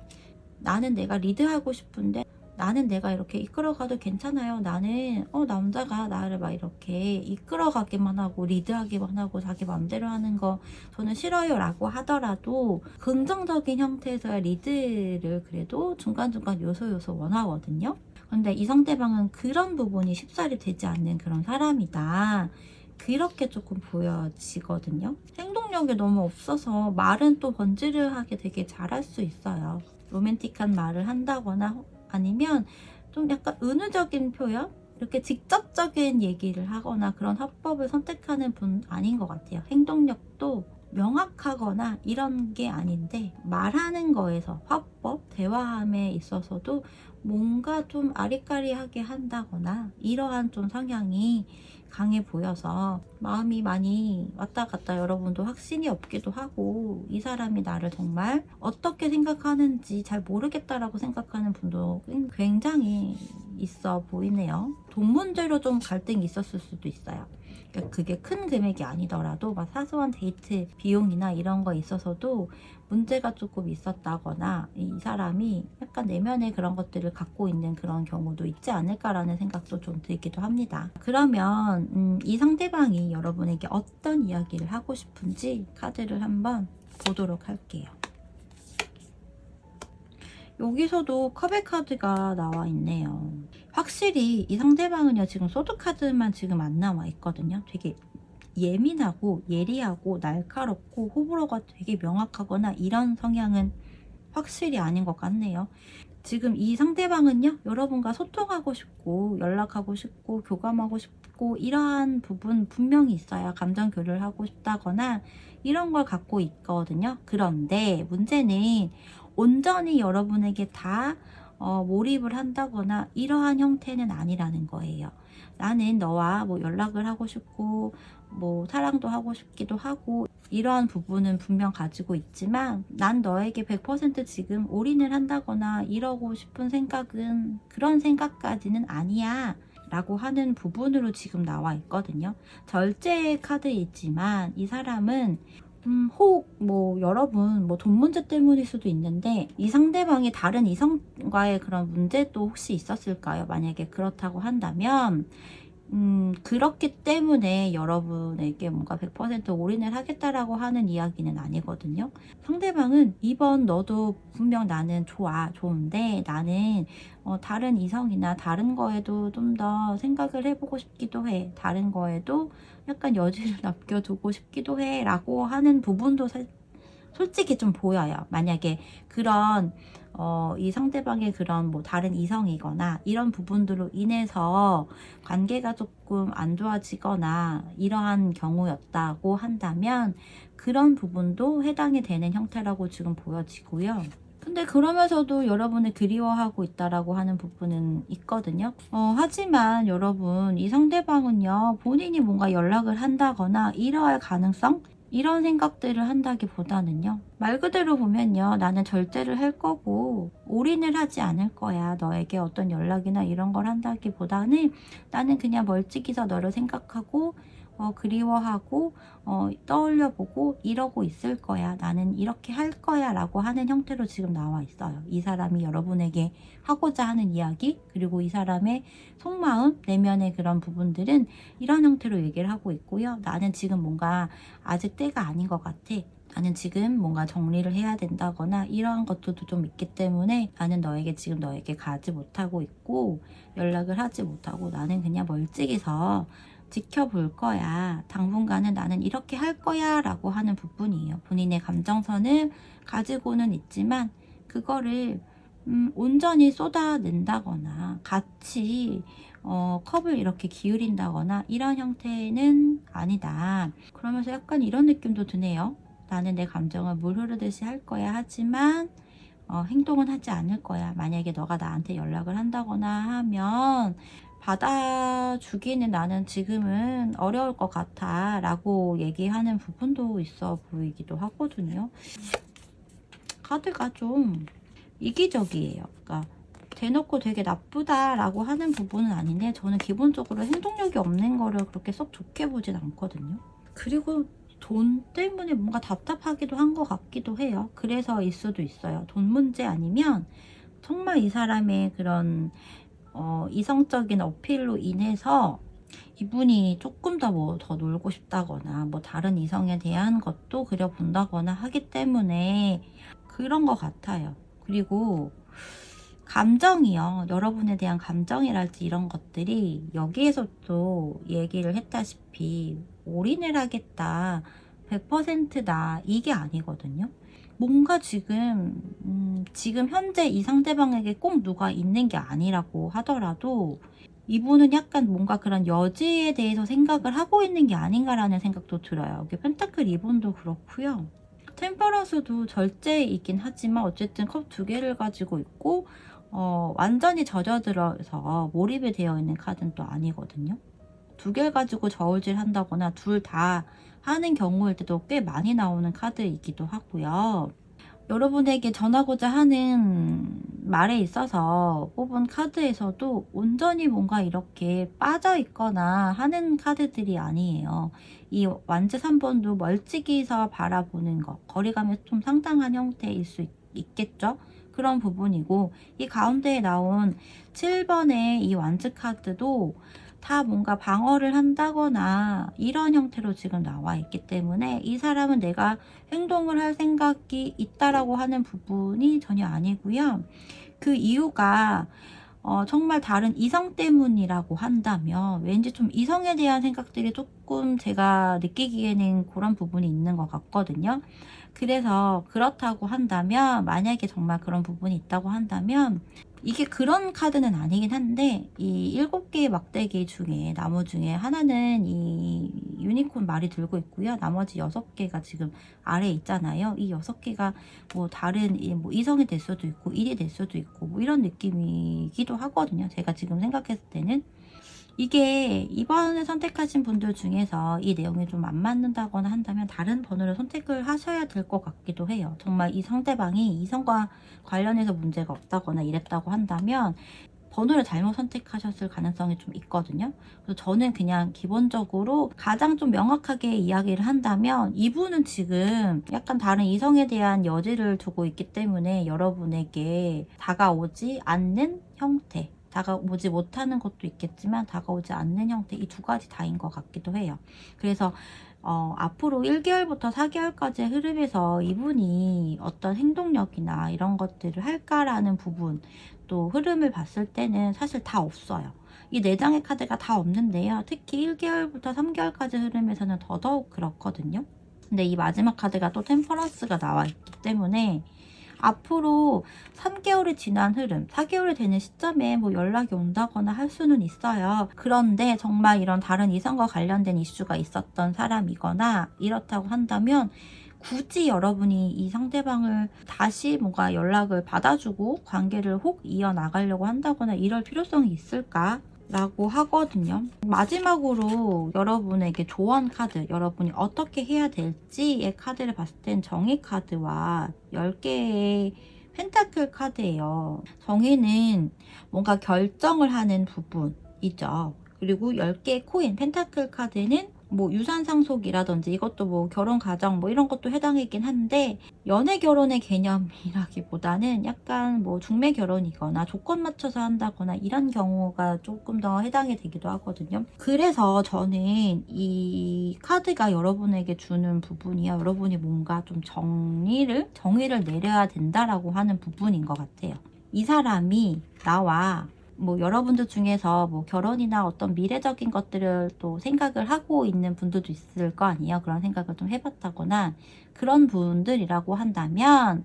나는 내가 리드하고 싶은데, 나는 내가 이렇게 이끌어가도 괜찮아요. 나는 남자가 나를 막 이렇게 이끌어가기만 하고 리드하기만 하고 자기 맘대로 하는 거 저는 싫어요 라고 하더라도 긍정적인 형태에서의 리드를 그래도 중간중간 요소 원하거든요. 근데 이 상대방은 그런 부분이 쉽사리 되지 않는 그런 사람이다, 그렇게 조금 보여지거든요. 행동력이 너무 없어서 말은 또 번지르하게 되게 잘할 수 있어요. 로맨틱한 말을 한다거나 아니면 좀 약간 은유적인 표현? 이렇게 직접적인 얘기를 하거나 그런 화법을 선택하는 분 아닌 것 같아요. 행동력도 명확하거나 이런 게 아닌데 말하는 거에서 화법, 대화함에 있어서도 뭔가 좀 아리까리하게 한다거나 이러한 좀 성향이 강해 보여서 마음이 많이 왔다 갔다, 여러분도 확신이 없기도 하고 이 사람이 나를 정말 어떻게 생각하는지 잘 모르겠다라고 생각하는 분도 굉장히 있어 보이네요. 돈 문제로 좀 갈등이 있었을 수도 있어요. 그러니까 그게 큰 금액이 아니더라도 막 사소한 데이트 비용이나 이런 거 있어서도 문제가 조금 있었다거나 이 사람이 약간 내면의 그런 것들을 갖고 있는 그런 경우도 있지 않을까라는 생각도 좀 들기도 합니다. 그러면 이 상대방이 여러분에게 어떤 이야기를 하고 싶은지 카드를 한번 보도록 할게요. 여기서도 컵의 카드가 나와 있네요. 확실히 이 상대방은요, 지금 소드 카드만 지금 안 나와 있거든요. 되게 예민하고 예리하고 날카롭고 호불호가 되게 명확하거나 이런 성향은 확실히 아닌 것 같네요. 지금 이 상대방은요, 여러분과 소통하고 싶고 연락하고 싶고 교감하고 싶고 이러한 부분 분명히 있어요. 감정 교류를 하고 싶다거나 이런 걸 갖고 있거든요. 그런데 문제는 온전히 여러분에게 다 몰입을 한다거나 이러한 형태는 아니라는 거예요. 나는 너와 뭐 연락을 하고 싶고 뭐 사랑도 하고 싶기도 하고 이러한 부분은 분명 가지고 있지만 난 너에게 100% 지금 올인을 한다거나 이러고 싶은 생각은 그런 생각까지는 아니야 라고 하는 부분으로 지금 나와 있거든요. 절제의 카드이지만 이 사람은 혹 뭐 여러분 뭐 돈 문제 때문일 수도 있는데 이 상대방이 다른 이성과의 그런 문제도 혹시 있었을까요? 만약에 그렇다고 한다면 그렇기 때문에 여러분에게 뭔가 100% 올인을 하겠다라고 하는 이야기는 아니거든요. 상대방은 이번 너도 분명 나는 좋은데 나는 다른 이성이나 다른 거에도 좀 더 생각을 해보고 싶기도 해. 다른 거에도 약간 여지를 남겨두고 싶기도 해. 라고 하는 부분도 솔직히 좀 보여요. 만약에 그런 이 상대방의 그런 뭐 다른 이성이거나 이런 부분들로 인해서 관계가 조금 안 좋아지거나 이러한 경우였다고 한다면 그런 부분도 해당이 되는 형태라고 지금 보여지고요. 근데 그러면서도 여러분을 그리워하고 있다라고 하는 부분은 있거든요. 하지만 여러분 이 상대방은요 본인이 뭔가 연락을 한다거나 이러할 가능성? 이런 생각들을 한다기보다는요. 말 그대로 보면요. 나는 절제를 할 거고 올인을 하지 않을 거야. 너에게 어떤 연락이나 이런 걸 한다기보다는 나는 그냥 멀찍이서 너를 생각하고 그리워하고 떠올려보고 이러고 있을 거야. 나는 이렇게 할 거야 라고 하는 형태로 지금 나와 있어요. 이 사람이 여러분에게 하고자 하는 이야기 그리고 이 사람의 속마음 내면의 그런 부분들은 이런 형태로 얘기를 하고 있고요. 나는 지금 뭔가 아직 때가 아닌 것 같아. 나는 지금 뭔가 정리를 해야 된다거나 이러한 것들도 좀 있기 때문에 나는 너에게 가지 못하고 있고 연락을 하지 못하고 나는 그냥 멀찍이서 지켜볼 거야. 당분간은 나는 이렇게 할 거야 라고 하는 부분이에요. 본인의 감정선을 가지고는 있지만 그거를 온전히 쏟아낸다거나 같이 컵을 이렇게 기울인다거나 이런 형태는 아니다. 그러면서 약간 이런 느낌도 드네요. 나는 내 감정을 물 흐르듯이 할 거야 하지만 행동은 하지 않을 거야. 만약에 너가 나한테 연락을 한다거나 하면 받아주기는 나는 지금은 어려울 것 같아 라고 얘기하는 부분도 있어 보이기도 하거든요. 카드가 좀 이기적이에요. 그러니까 대놓고 되게 나쁘다라고 하는 부분은 아닌데 저는 기본적으로 행동력이 없는 거를 그렇게 썩 좋게 보진 않거든요. 그리고 돈 때문에 뭔가 답답하기도 한 것 같기도 해요. 그래서일 수도 있어요. 돈 문제 아니면 정말 이 사람의 그런 이성적인 어필로 인해서 이분이 조금 더 뭐 더 놀고 싶다거나 뭐 다른 이성에 대한 것도 그려본다거나 하기 때문에 그런 것 같아요. 그리고 감정이요. 여러분에 대한 감정이랄지 이런 것들이 여기에서도 얘기를 했다시피 올인을 하겠다. 100%다. 이게 아니거든요. 뭔가 지금 현재 이 상대방에게 꼭 누가 있는 게 아니라고 하더라도 이분은 약간 뭔가 그런 여지에 대해서 생각을 하고 있는 게 아닌가라는 생각도 들어요. 여기 펜타클 2번도 그렇고요. 템퍼런스도 절제이긴 하지만 어쨌든 컵 2개를 가지고 있고 완전히 젖어들어서 몰입이 되어 있는 카드는 또 아니거든요. 2개 가지고 저울질 한다거나 둘 다 하는 경우일 때도 꽤 많이 나오는 카드이기도 하고요. 여러분에게 전하고자 하는 말에 있어서 뽑은 카드에서도 온전히 뭔가 이렇게 빠져 있거나 하는 카드들이 아니에요. 이 완즈 3번도 멀찍이서 바라보는 것, 거리감이 좀 상당한 형태일 수 있겠죠? 그런 부분이고 이 가운데에 나온 7번의 이 완즈 카드도 다 뭔가 방어를 한다거나 이런 형태로 지금 나와 있기 때문에 이 사람은 내가 행동을 할 생각이 있다라고 하는 부분이 전혀 아니고요. 그 이유가 정말 다른 이성 때문이라고 한다면 왠지 좀 이성에 대한 생각들이 조금 제가 느끼기에는 그런 부분이 있는 것 같거든요. 그래서 그렇다고 한다면 만약에 정말 그런 부분이 있다고 한다면 이게 그런 카드는 아니긴 한데 이 7개의 막대기 중에 나무 중에 하나는 이 유니콘 말이 들고 있고요. 나머지 6개가 지금 아래에 있잖아요. 이 6개가 뭐 다른 뭐 이성이 될 수도 있고 일이 될 수도 있고 뭐 이런 느낌이기도 하거든요. 제가 지금 생각했을 때는 이게 이번에 선택하신 분들 중에서 이 내용이 좀 안 맞는다거나 한다면 다른 번호를 선택을 하셔야 될 것 같기도 해요. 정말 이 상대방이 이성과 관련해서 문제가 없다거나 이랬다고 한다면 번호를 잘못 선택하셨을 가능성이 좀 있거든요. 그래서 저는 그냥 기본적으로 가장 좀 명확하게 이야기를 한다면 이분은 지금 약간 다른 이성에 대한 여지를 두고 있기 때문에 여러분에게 다가오지 않는 형태, 다가오지 못하는 것도 있겠지만 다가오지 않는 형태, 이 두 가지 다인 것 같기도 해요. 그래서 앞으로 1개월부터 4개월까지의 흐름에서 이분이 어떤 행동력이나 이런 것들을 할까라는 부분, 또 흐름을 봤을 때는 사실 다 없어요. 이 4장의 카드가 다 없는데요. 특히 1개월부터 3개월까지 흐름에서는 더더욱 그렇거든요. 근데 이 마지막 카드가 또 템퍼런스가 나와 있기 때문에 앞으로 3개월이 지난 흐름, 4개월이 되는 시점에 뭐 연락이 온다거나 할 수는 있어요. 그런데 정말 이런 다른 이성과 관련된 이슈가 있었던 사람이거나 이렇다고 한다면 굳이 여러분이 이 상대방을 다시 뭔가 연락을 받아주고 관계를 혹 이어나가려고 한다거나 이럴 필요성이 있을까? 라고 하거든요. 마지막으로 여러분에게 조언 카드, 여러분이 어떻게 해야 될지의 카드를 봤을 땐 정의 카드와 10개의 펜타클 카드예요. 정의는 뭔가 결정을 하는 부분이죠. 그리고 10개의 코인, 펜타클 카드는 뭐 유산 상속이라든지 이것도 뭐 결혼 가정 뭐 이런 것도 해당이긴 한데 연애 결혼의 개념이라기보다는 약간 뭐 중매 결혼이거나 조건 맞춰서 한다거나 이런 경우가 조금 더 해당이 되기도 하거든요. 그래서 저는 이 카드가 여러분에게 주는 부분이야, 여러분이 뭔가 좀 정의를 내려야 된다라고 하는 부분인 것 같아요. 이 사람이 나와 뭐 여러분들 중에서 뭐 결혼이나 어떤 미래적인 것들을 또 생각을 하고 있는 분들도 있을 거 아니에요. 그런 생각을 좀 해봤다거나 그런 분들이라고 한다면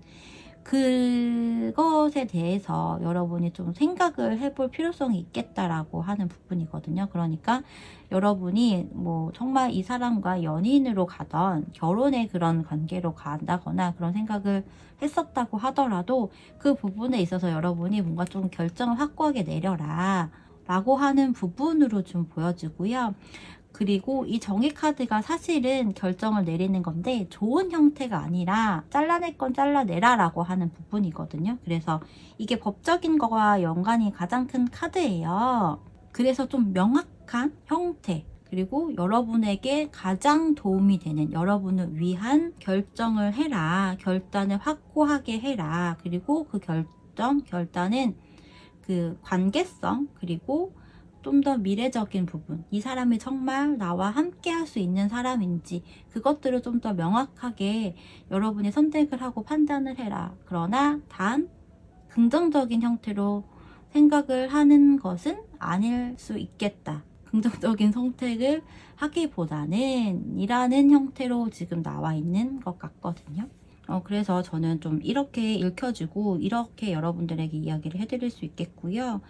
그것에 대해서 여러분이 좀 생각을 해볼 필요성이 있겠다라고 하는 부분이거든요. 그러니까 여러분이 뭐 정말 이 사람과 연인으로 가던 결혼의 그런 관계로 간다거나 그런 생각을 했었다고 하더라도 그 부분에 있어서 여러분이 뭔가 좀 결정을 확고하게 내려라 라고 하는 부분으로 좀 보여지고요. 그리고 이 정의 카드가 사실은 결정을 내리는 건데 좋은 형태가 아니라 잘라낼 건 잘라내라 라고 하는 부분이거든요. 그래서 이게 법적인 거와 연관이 가장 큰 카드예요. 그래서 좀 명확한 형태, 그리고 여러분에게 가장 도움이 되는, 여러분을 위한 결정을 해라. 결단을 확고하게 해라. 그리고 그 결단은 그 관계성, 그리고 좀 더 미래적인 부분, 이 사람이 정말 나와 함께 할 수 있는 사람인지 그것들을 좀 더 명확하게 여러분이 선택을 하고 판단을 해라. 그러나 단 긍정적인 형태로 생각을 하는 것은 아닐 수 있겠다. 긍정적인 선택을 하기보다는 이라는 형태로 지금 나와 있는 것 같거든요. 그래서 저는 좀 이렇게 읽혀지고 이렇게 여러분들에게 이야기를 해드릴 수 있겠고요.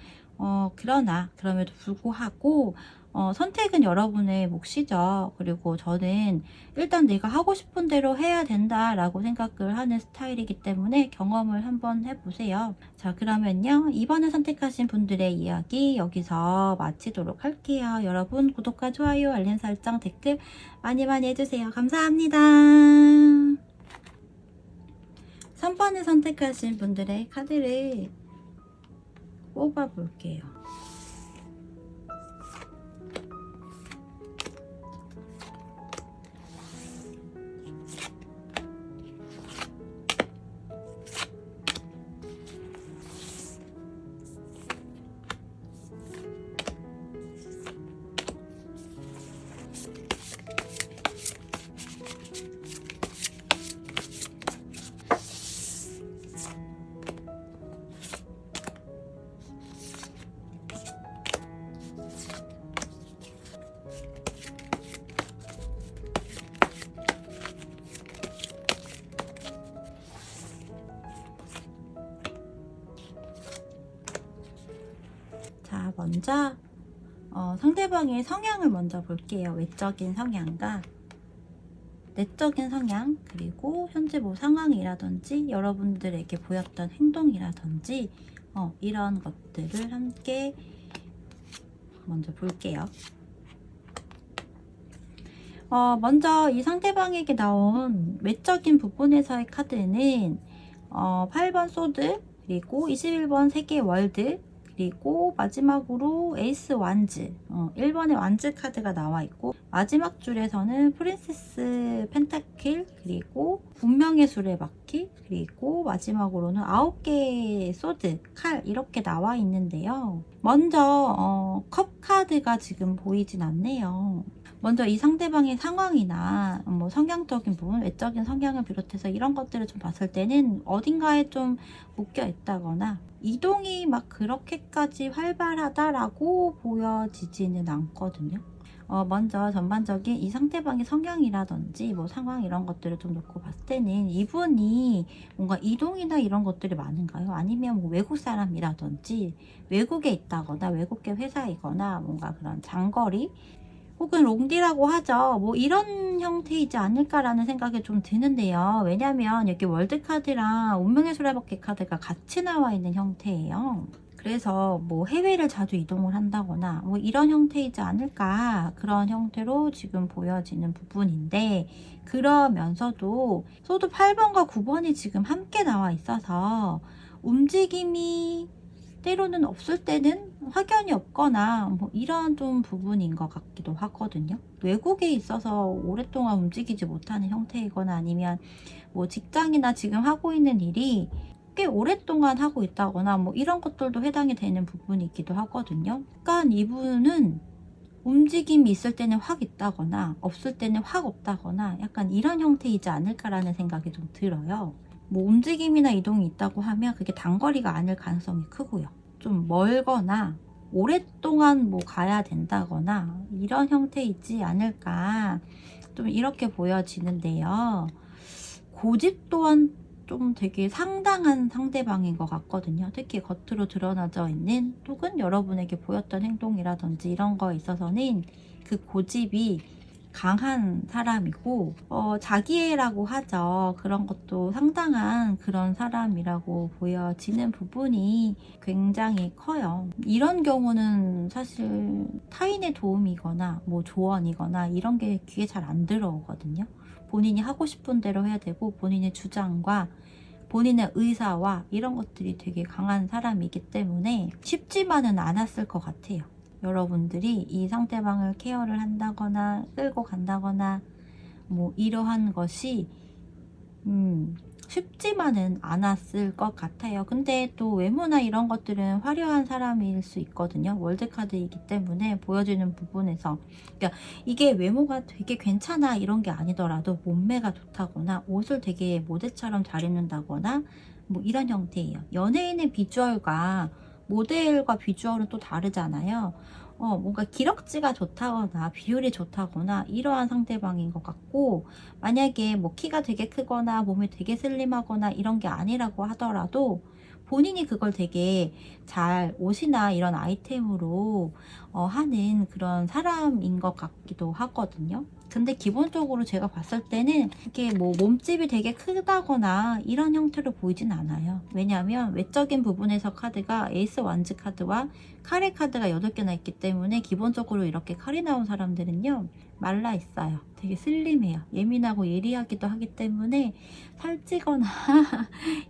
그러나 그럼에도 불구하고 선택은 여러분의 몫이죠. 그리고 저는 일단 내가 하고 싶은 대로 해야 된다라고 생각을 하는 스타일이기 때문에 경험을 한번 해보세요. 자, 그러면요. 이번에 선택하신 분들의 이야기 여기서 마치도록 할게요. 여러분 구독과 좋아요, 알림 설정, 댓글 많이 많이 해주세요. 감사합니다. 3번을 선택하신 분들의 카드를 뽑아볼게요. 자, 먼저 상대방의 성향을 먼저 볼게요. 외적인 성향과 내적인 성향, 그리고 현재 뭐 상황이라든지 여러분들에게 보였던 행동이라든지 이런 것들을 함께 먼저 볼게요. 먼저 이 상대방에게 나온 외적인 부분에서의 카드는 8번 소드, 그리고 21번 세계 월드, 그리고 마지막으로 에이스 완즈, 1번의 완즈 카드가 나와 있고, 마지막 줄에서는 프린세스 펜타클, 그리고 운명의 수레바퀴, 그리고 마지막으로는 9개의 소드, 칼 이렇게 나와 있는데요. 먼저 컵 카드가 지금 보이진 않네요. 먼저 이 상대방의 상황이나 뭐 성향적인 부분, 외적인 성향을 비롯해서 이런 것들을 좀 봤을 때는 어딘가에 좀 묶여 있다거나 이동이 막 그렇게까지 활발하다라고 보여지지는 않거든요. 먼저 전반적인 이 상대방의 성향이라든지 뭐 상황 이런 것들을 좀 놓고 봤을 때는 이분이 뭔가 이동이나 이런 것들이 많은가요? 아니면 뭐 외국 사람이라든지 외국에 있다거나 외국계 회사이거나 뭔가 그런 장거리 혹은 롱디라고 하죠. 뭐 이런 형태이지 않을까라는 생각이 좀 드는데요. 왜냐면 여기 월드카드랑 운명의 수레바퀴 카드가 같이 나와 있는 형태예요. 그래서 뭐 해외를 자주 이동을 한다거나 뭐 이런 형태이지 않을까, 그런 형태로 지금 보여지는 부분인데, 그러면서도 소드 8번과 9번이 지금 함께 나와 있어서 움직임이 때로는 없을 때는 확연히 없거나 뭐 이런 좀 부분인 것 같기도 하거든요. 외국에 있어서 오랫동안 움직이지 못하는 형태이거나 아니면 뭐 직장이나 지금 하고 있는 일이 꽤 오랫동안 하고 있다거나 뭐 이런 것들도 해당이 되는 부분이 있기도 하거든요. 약간 이분은 움직임이 있을 때는 확 있다거나 없을 때는 확 없다거나 약간 이런 형태이지 않을까라는 생각이 좀 들어요. 뭐 움직임이나 이동이 있다고 하면 그게 단거리가 아닐 가능성이 크고요. 좀 멀거나 오랫동안 뭐 가야 된다거나 이런 형태이지 않을까, 좀 이렇게 보여지는데요. 고집 또한 좀 되게 상당한 상대방인 것 같거든요. 특히 겉으로 드러나져 있는 혹은 여러분에게 보였던 행동이라든지 이런 거에 있어서는 그 고집이 강한 사람이고, 자기애라고 하죠. 그런 것도 상당한 그런 사람이라고 보여지는 부분이 굉장히 커요. 이런 경우는 사실 타인의 도움이거나 뭐 조언이거나 이런 게 귀에 잘 안 들어오거든요. 본인이 하고 싶은 대로 해야 되고 본인의 주장과 본인의 의사와 이런 것들이 되게 강한 사람이기 때문에 쉽지만은 않았을 것 같아요. 여러분들이 이 상대방을 케어를 한다거나 끌고 간다거나 뭐 이러한 것이 쉽지만은 않았을 것 같아요. 근데 또 외모나 이런 것들은 화려한 사람일 수 있거든요. 월드카드이기 때문에 보여지는 부분에서, 그러니까 이게 외모가 되게 괜찮아 이런 게 아니더라도 몸매가 좋다거나 옷을 되게 모델처럼 잘 입는다거나 뭐 이런 형태예요. 연예인의 비주얼과 모델과 비주얼은 또 다르잖아요. 뭔가 기럭지가 좋다거나 비율이 좋다거나 이러한 상대방인 것 같고, 만약에 뭐 키가 되게 크거나 몸이 되게 슬림하거나 이런 게 아니라고 하더라도 본인이 그걸 되게 잘 옷이나 이런 아이템으로 하는 그런 사람인 것 같기도 하거든요. 근데 기본적으로 제가 봤을 때는 이게 뭐 몸집이 되게 크다거나 이런 형태로 보이진 않아요. 왜냐하면 외적인 부분에서 카드가 에이스 완즈 카드와 카레 카드가 8개나 있기 때문에 기본적으로 이렇게 칼이 나온 사람들은요 말라 있어요. 되게 슬림해요. 예민하고 예리하기도 하기 때문에 살찌거나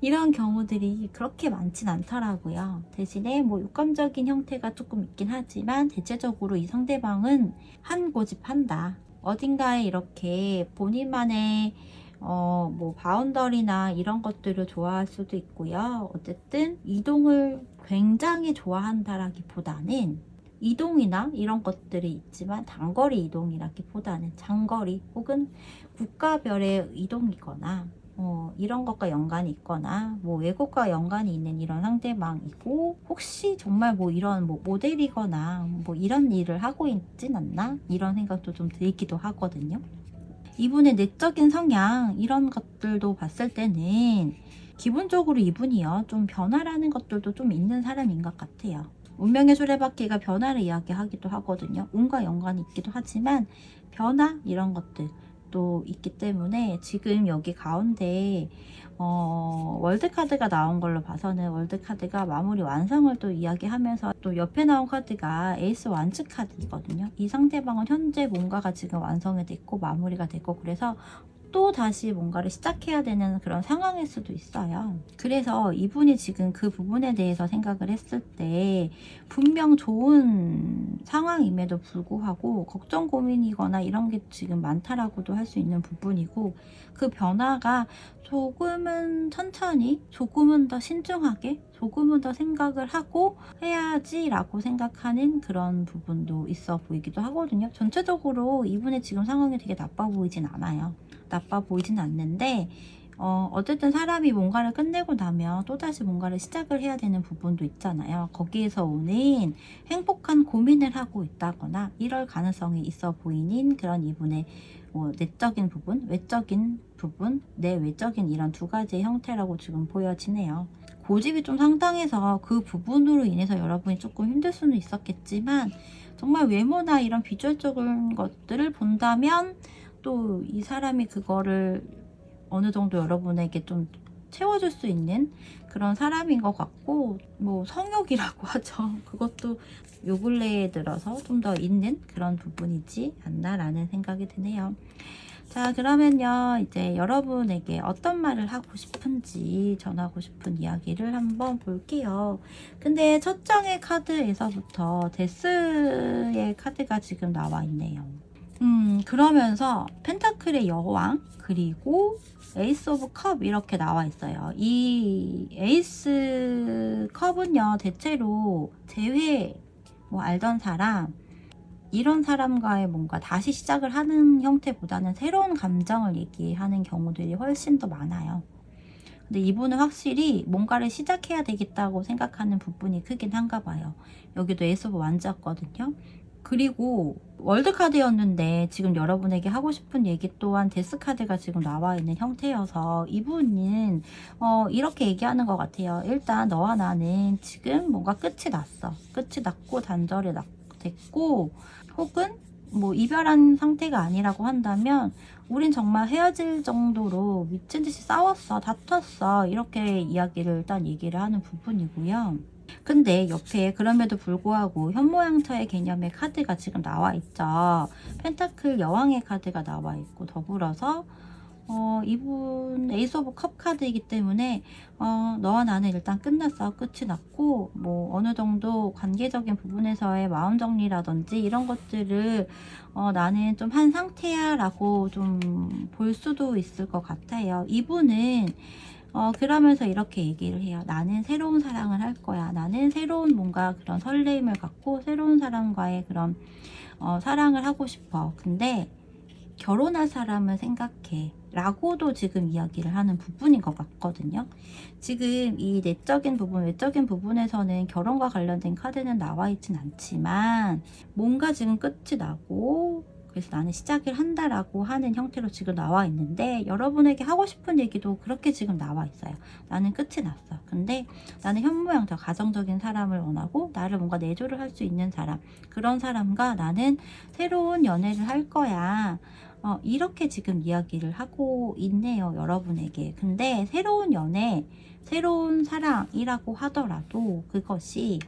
이런 경우들이 그렇게 많진 않더라고요. 대신에 뭐 육감적인 형태가 조금 있긴 하지만 대체적으로 이 상대방은 한 고집한다. 어딘가에 이렇게 본인만의 뭐 바운더리나 이런 것들을 좋아할 수도 있고요. 어쨌든 이동을 굉장히 좋아한다라기보다는 이동이나 이런 것들이 있지만 단거리 이동이라기보다는 장거리 혹은 국가별의 이동이거나 이런 것과 연관이 있거나 뭐 외국과 연관이 있는 이런 상대방이고, 혹시 정말 뭐 이런 뭐 모델이거나 뭐 이런 일을 하고 있진 않나 이런 생각도 좀 들기도 하거든요. 이분의 내적인 성향 이런 것들도 봤을 때는 기본적으로 이분이요 좀 변화라는 것들도 좀 있는 사람인 것 같아요. 운명의 수레바퀴가 변화를 이야기하기도 하거든요. 운과 연관이 있기도 하지만 변화 이런 것들, 것도 있기 때문에 지금 여기 가운데 월드카드가 나온 걸로 봐서는 월드카드가 마무리 완성을 또 이야기하면서 또 옆에 나온 카드가 에이스 완츠 카드이거든요. 이 상대방은 현재 뭔가가 지금 완성이 됐고 마무리가 됐고 그래서 또 다시 뭔가를 시작해야 되는 그런 상황일 수도 있어요. 그래서 이분이 지금 그 부분에 대해서 생각을 했을 때 분명 좋은 상황임에도 불구하고 걱정 고민이거나 이런 게 지금 많다라고도 할 수 있는 부분이고 그 변화가 조금은 천천히 조금은 더 신중하게 조금은 더 생각을 하고 해야지 라고 생각하는 그런 부분도 있어 보이기도 하거든요. 전체적으로 이분의 지금 상황이 되게 나빠 보이진 않아요. 나빠 보이진 않는데 어쨌든 사람이 뭔가를 끝내고 나면 또다시 뭔가를 시작을 해야 되는 부분도 있잖아요. 거기에서 오는 행복한 고민을 하고 있다거나 이럴 가능성이 있어 보이는 그런 이분의 내적인 부분, 외적인 부분, 내외적인 이런 두 가지의 형태라고 지금 보여지네요. 고집이 좀 상당해서 그 부분으로 인해서 여러분이 조금 힘들 수는 있었겠지만 정말 외모나 이런 비주얼적인 것들을 본다면 또 이 사람이 그거를 어느 정도 여러분에게 좀 채워줄 수 있는 그런 사람인 것 같고 뭐 성욕이라고 하죠. 그것도 요 근래에 들어서 좀 더 있는 그런 부분이지 않나라는 생각이 드네요. 자, 그러면요 이제 여러분에게 어떤 말을 하고 싶은지 전하고 싶은 이야기를 한번 볼게요. 근데 첫 장의 카드에서부터 데스의 카드가 지금 나와 있네요. 그러면서 펜타클의 여왕 그리고 에이스 오브 컵 이렇게 나와 있어요. 이 에이스 컵은요 대체로 재회 뭐 알던 사람 이런 사람과의 뭔가 다시 시작을 하는 형태보다는 새로운 감정을 얘기하는 경우들이 훨씬 더 많아요. 근데 이분은 확실히 뭔가를 시작해야 되겠다고 생각하는 부분이 크긴 한가 봐요. 여기도 에이스 오브 완즈였거든요. 그리고 월드카드였는데 지금 여러분에게 하고 싶은 얘기 또한 데스카드가 지금 나와 있는 형태여서 이분은 이렇게 얘기하는 것 같아요. 일단 너와 나는 지금 뭔가 끝이 났어. 끝이 났고 단절이 됐고 혹은 뭐 이별한 상태가 아니라고 한다면 우린 정말 헤어질 정도로 미친 듯이 싸웠어. 다퉜어. 이렇게 이야기를 일단 얘기를 하는 부분이고요. 근데 옆에 그럼에도 불구하고 현모양처의 개념의 카드가 지금 나와 있죠. 펜타클 여왕의 카드가 나와 있고 더불어서 이분 에이스 오브 컵 카드이기 때문에 너와 나는 일단 끝났어. 끝이 났고 뭐 어느 정도 관계적인 부분에서의 마음 정리라든지 이런 것들을 나는 좀 한 상태야 라고 좀 볼 수도 있을 것 같아요. 이분은 그러면서 이렇게 얘기를 해요. 나는 새로운 사랑을 할 거야. 나는 새로운 뭔가 그런 설레임을 갖고 새로운 사람과의 그런 사랑을 하고 싶어. 근데 결혼할 사람을 생각해. 라고도 지금 이야기를 하는 부분인 것 같거든요. 지금 이 내적인 부분, 외적인 부분에서는 결혼과 관련된 카드는 나와 있진 않지만 뭔가 지금 끝이 나고 그래서 나는 시작을 한다라고 하는 형태로 지금 나와 있는데 여러분에게 하고 싶은 얘기도 그렇게 지금 나와 있어요. 나는 끝이 났어. 근데 나는 현모양처 가정적인 사람을 원하고 나를 뭔가 내조를 할 수 있는 사람 그런 사람과 나는 새로운 연애를 할 거야. 이렇게 지금 이야기를 하고 있네요. 여러분에게. 근데 새로운 연애, 새로운 사랑이라고 하더라도 그것이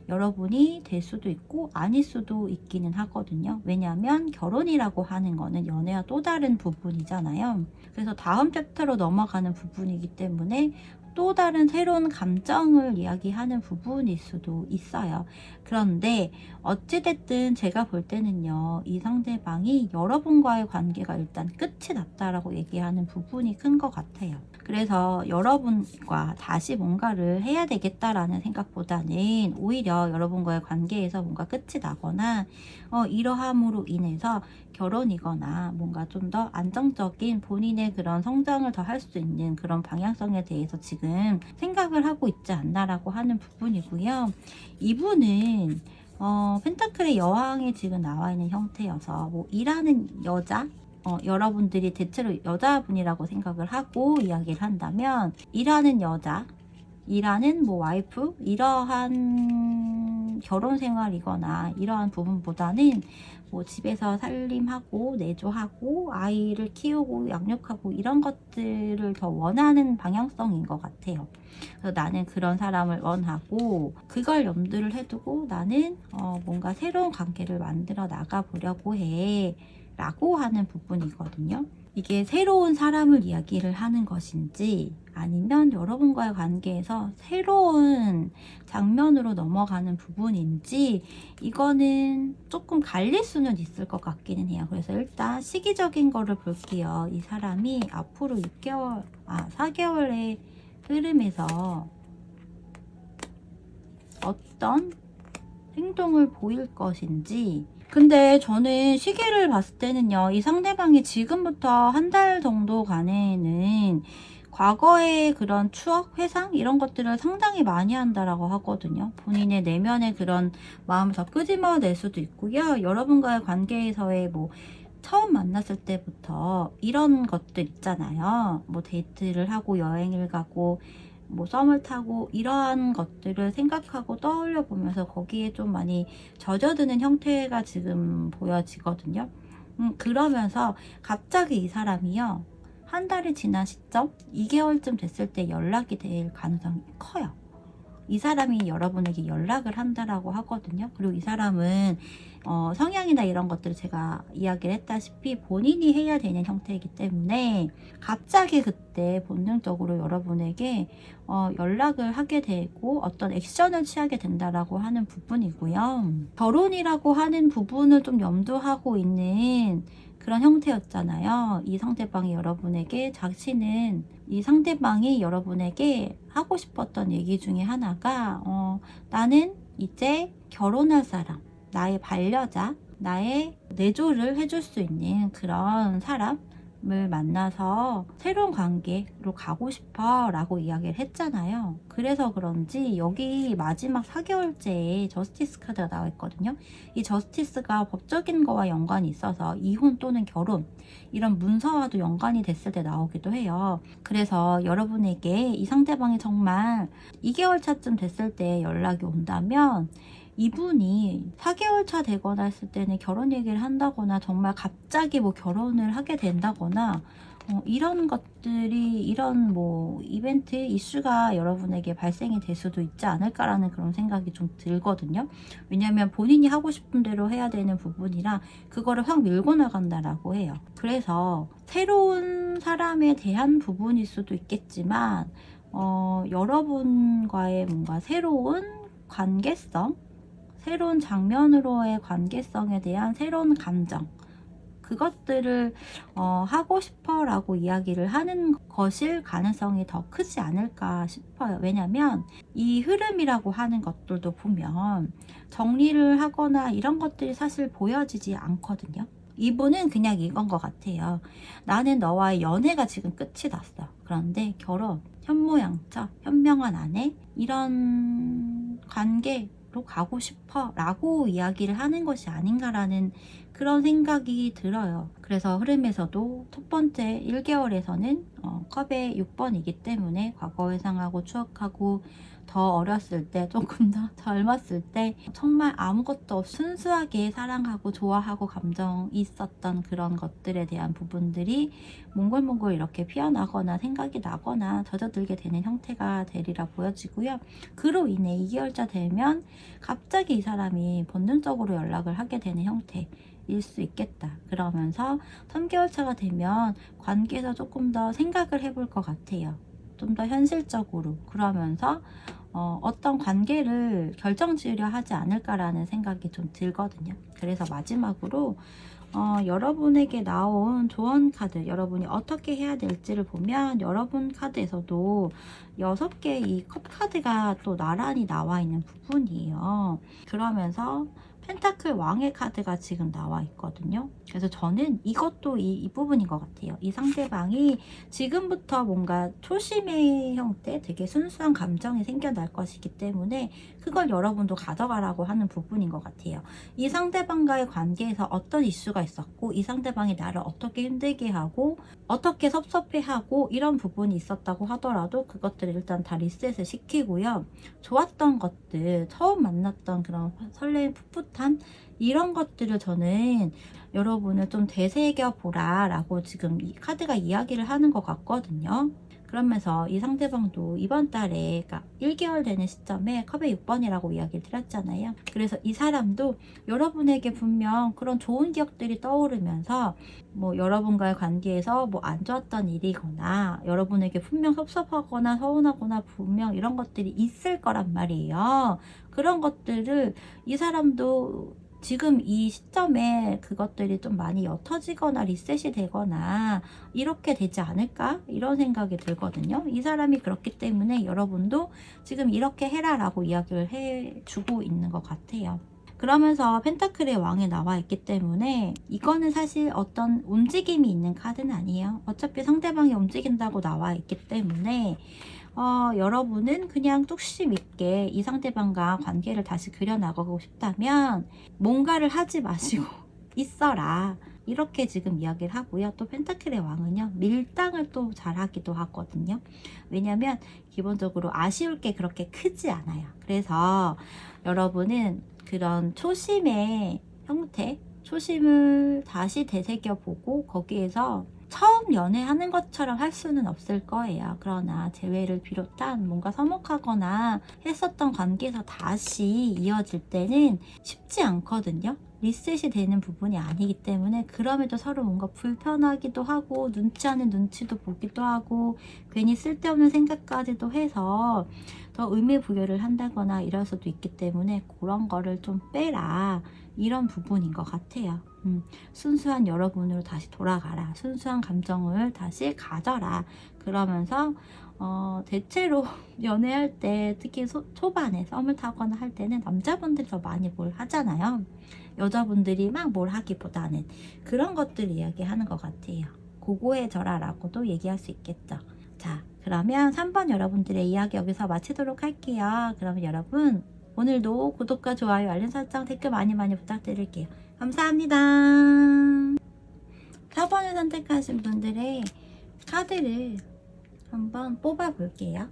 여러분이 될 수도 있고 아닐 수도 있기는 하거든요. 왜냐하면 결혼이라고 하는 거는 연애와 또 다른 부분이잖아요. 그래서 다음 챕터로 넘어가는 부분이기 때문에 또 다른 새로운 감정을 이야기하는 부분일 수도 있어요. 그런데 어찌됐든 제가 볼 때는요. 이 상대방이 여러분과의 관계가 일단 끝이 났다라고 얘기하는 부분이 큰 것 같아요. 그래서 여러분과 다시 뭔가를 해야 되겠다라는 생각보다는 오히려 여러분과의 관계에서 뭔가 끝이 나거나 이러함으로 인해서 결혼이거나 뭔가 좀 더 안정적인 본인의 그런 성장을 더 할 수 있는 그런 방향성에 대해서 지금 생각을 하고 있지 않나라고 하는 부분이고요. 이분은 펜타클의 여왕이 지금 나와 있는 형태여서 뭐 일하는 여자 여러분들이 대체로 여자분이라고 생각을 하고 이야기를 한다면 일하는 여자, 일하는 뭐 와이프 이러한 이런 결혼 생활이거나 이러한 부분보다는 뭐 집에서 살림하고 내조하고 아이를 키우고 양육하고 이런 것들을 더 원하는 방향성인 것 같아요. 그래서 나는 그런 사람을 원하고 그걸 염두를 해두고 나는 뭔가 새로운 관계를 만들어 나가 보려고 해 라고 하는 부분이거든요. 이게 새로운 사람을 이야기를 하는 것인지 아니면 여러분과의 관계에서 새로운 장면으로 넘어가는 부분인지 이거는 조금 갈릴 수는 있을 것 같기는 해요. 그래서 일단 시기적인 거를 볼게요. 이 사람이 앞으로 4개월의 흐름에서 어떤 행동을 보일 것인지. 근데 저는 시기를 봤을 때는요, 이 상대방이 지금부터 한 달 정도간에는 과거의 그런 추억, 회상 이런 것들을 상당히 많이 한다라고 하거든요. 본인의 내면의 그런 마음을 더 끄집어낼 수도 있고요. 여러분과의 관계에서의 뭐 처음 만났을 때부터 이런 것들 있잖아요. 뭐 데이트를 하고 여행을 가고 뭐 썸을 타고 이러한 것들을 생각하고 떠올려 보면서 거기에 좀 많이 젖어드는 형태가 지금 보여지거든요. 그러면서 갑자기 이 사람이요, 한 달이 지난 시점 2개월쯤 됐을 때 연락이 될 가능성이 커요. 이 사람이 여러분에게 연락을 한다라고 하거든요. 그리고 이 사람은 성향이나 이런 것들을 제가 이야기를 했다시피 본인이 해야 되는 형태이기 때문에 갑자기 그때 본능적으로 여러분에게 연락을 하게 되고 어떤 액션을 취하게 된다라고 하는 부분이고요. 결혼이라고 하는 부분을 좀 염두하고 있는 그런 형태였잖아요. 이 상대방이 여러분에게 이 상대방이 여러분에게 하고 싶었던 얘기 중에 하나가 나는 이제 결혼할 사람, 나의 반려자, 나의 내조를 해줄 수 있는 그런 사람을 만나서 새로운 관계로 가고 싶어 라고 이야기를 했잖아요. 그래서 그런지 여기 마지막 4개월째에 저스티스 카드가 나와 있거든요. 이 저스티스가 법적인 거와 연관이 있어서 이혼 또는 결혼 이런 문서와도 연관이 됐을 때 나오기도 해요. 그래서 여러분에게 이 상대방이 정말 2개월 차쯤 됐을 때 연락이 온다면 이분이 4개월 차 되거나 했을 때는 결혼 얘기를 한다거나 정말 갑자기 뭐 결혼을 하게 된다거나 이런 것들이 이런 뭐 이벤트 이슈가 여러분에게 발생이 될 수도 있지 않을까라는 그런 생각이 좀 들거든요. 왜냐하면 본인이 하고 싶은 대로 해야 되는 부분이라 그거를 확 밀고 나간다라고 해요. 그래서 새로운 사람에 대한 부분일 수도 있겠지만 여러분과의 뭔가 새로운 관계성, 새로운 장면으로의 관계성에 대한 새로운 감정, 그것들을 하고 싶어 라고 이야기를 하는 것일 가능성이 더 크지 않을까 싶어요. 왜냐면 이 흐름이라고 하는 것들도 보면 정리를 하거나 이런 것들이 사실 보여지지 않거든요. 이분은 그냥 이건 것 같아요. 나는 너와의 연애가 지금 끝이 났어. 그런데 결혼, 현모양처, 현명한 아내 이런 관계로 가고 싶어 라고 이야기를 하는 것이 아닌가라는 그런 생각이 들어요. 그래서 흐름에서도 첫 번째 1개월에서는 컵의 6번이기 때문에 과거 회상하고 추억하고 더 어렸을 때, 조금 더 젊었을 때 정말 아무것도 없이 순수하게 사랑하고 좋아하고 감정이 있었던 그런 것들에 대한 부분들이 몽골몽골 이렇게 피어나거나 생각이 나거나 젖어들게 되는 형태가 되리라 보여지고요. 그로 인해 2개월차 되면 갑자기 이 사람이 본능적으로 연락을 하게 되는 형태일 수 있겠다. 그러면서 3개월 차가 되면 관계에서 조금 더 생각을 해볼 것 같아요. 좀 더 현실적으로. 그러면서 어떤 관계를 결정지으려 하지 않을까라는 생각이 좀 들거든요. 그래서 마지막으로 여러분에게 나온 조언 카드, 여러분이 어떻게 해야 될지를 보면 여러분 카드에서도 6개의 이 컵 카드가 또 나란히 나와 있는 부분이에요. 그러면서 펜타클 왕의 카드가 지금 나와 있거든요. 그래서 저는 이것도 이 부분인 것 같아요. 이 상대방이 지금부터 뭔가 초심의 형태, 되게 순수한 감정이 생겨날 것이기 때문에 그걸 여러분도 가져가라고 하는 부분인 것 같아요. 이 상대방과의 관계에서 어떤 이슈가 있었고, 이 상대방이 나를 어떻게 힘들게 하고 어떻게 섭섭해하고 이런 부분이 있었다고 하더라도 그것들을 일단 다 리셋을 시키고요. 좋았던 것들, 처음 만났던 그런 설레임, 풋풋함 이런 것들을 저는 여러분을 좀 되새겨보라 라고 지금 이 카드가 이야기를 하는 것 같거든요. 그러면서 이 상대방도 이번 달에, 그러니까 1개월 되는 시점에 컵의 6번이라고 이야기를 드렸잖아요. 그래서 이 사람도 여러분에게 분명 그런 좋은 기억들이 떠오르면서 뭐 여러분과의 관계에서 뭐 안 좋았던 일이거나 여러분에게 분명 섭섭하거나 서운하거나 분명 이런 것들이 있을 거란 말이에요. 그런 것들을 이 사람도 지금 이 시점에 그것들이 좀 많이 옅어지거나 리셋이 되거나 이렇게 되지 않을까? 이런 생각이 들거든요. 이 사람이 그렇기 때문에 여러분도 지금 이렇게 해라 라고 이야기를 해주고 있는 것 같아요. 그러면서 펜타클의 왕에 나와 있기 때문에 이거는 사실 어떤 움직임이 있는 카드는 아니에요. 어차피 상대방이 움직인다고 나와 있기 때문에 여러분은 그냥 뚝심 있게 이 상대방과 관계를 다시 그려나가고 싶다면 뭔가를 하지 마시고 있어라. 이렇게 지금 이야기를 하고요. 또 펜타클의 왕은요, 밀당을 또 잘하기도 하거든요. 왜냐면 기본적으로 아쉬울 게 그렇게 크지 않아요. 그래서 여러분은 그런 초심의 형태, 초심을 다시 되새겨보고 거기에서 처음 연애하는 것처럼 할 수는 없을 거예요. 그러나 재회를 비롯한 뭔가 서먹하거나 했었던 관계에서 다시 이어질 때는 쉽지 않거든요. 리셋이 되는 부분이 아니기 때문에 그럼에도 서로 뭔가 불편하기도 하고 눈치 아닌 눈치도 보기도 하고 괜히 쓸데없는 생각까지도 해서 더 의미 부여를 한다거나 이럴 수도 있기 때문에 그런 거를 좀 빼라. 이런 부분인 것 같아요. 순수한 여러분으로 다시 돌아가라. 순수한 감정을 다시 가져라. 그러면서 대체로 연애할 때 특히 초반에 썸을 타거나 할 때는 남자분들이 더 많이 뭘 하잖아요. 여자분들이 막 뭘 하기보다는 그런 것들 이야기하는 것 같아요. 고고해져라 라고도 얘기할 수 있겠죠. 자, 그러면 3번 여러분들의 이야기 여기서 마치도록 할게요. 그러면 여러분 오늘도 구독과 좋아요, 알림 설정, 댓글 많이 부탁드릴게요. 감사합니다. 4번을 선택하신 분들의 카드를 한번 뽑아 볼게요.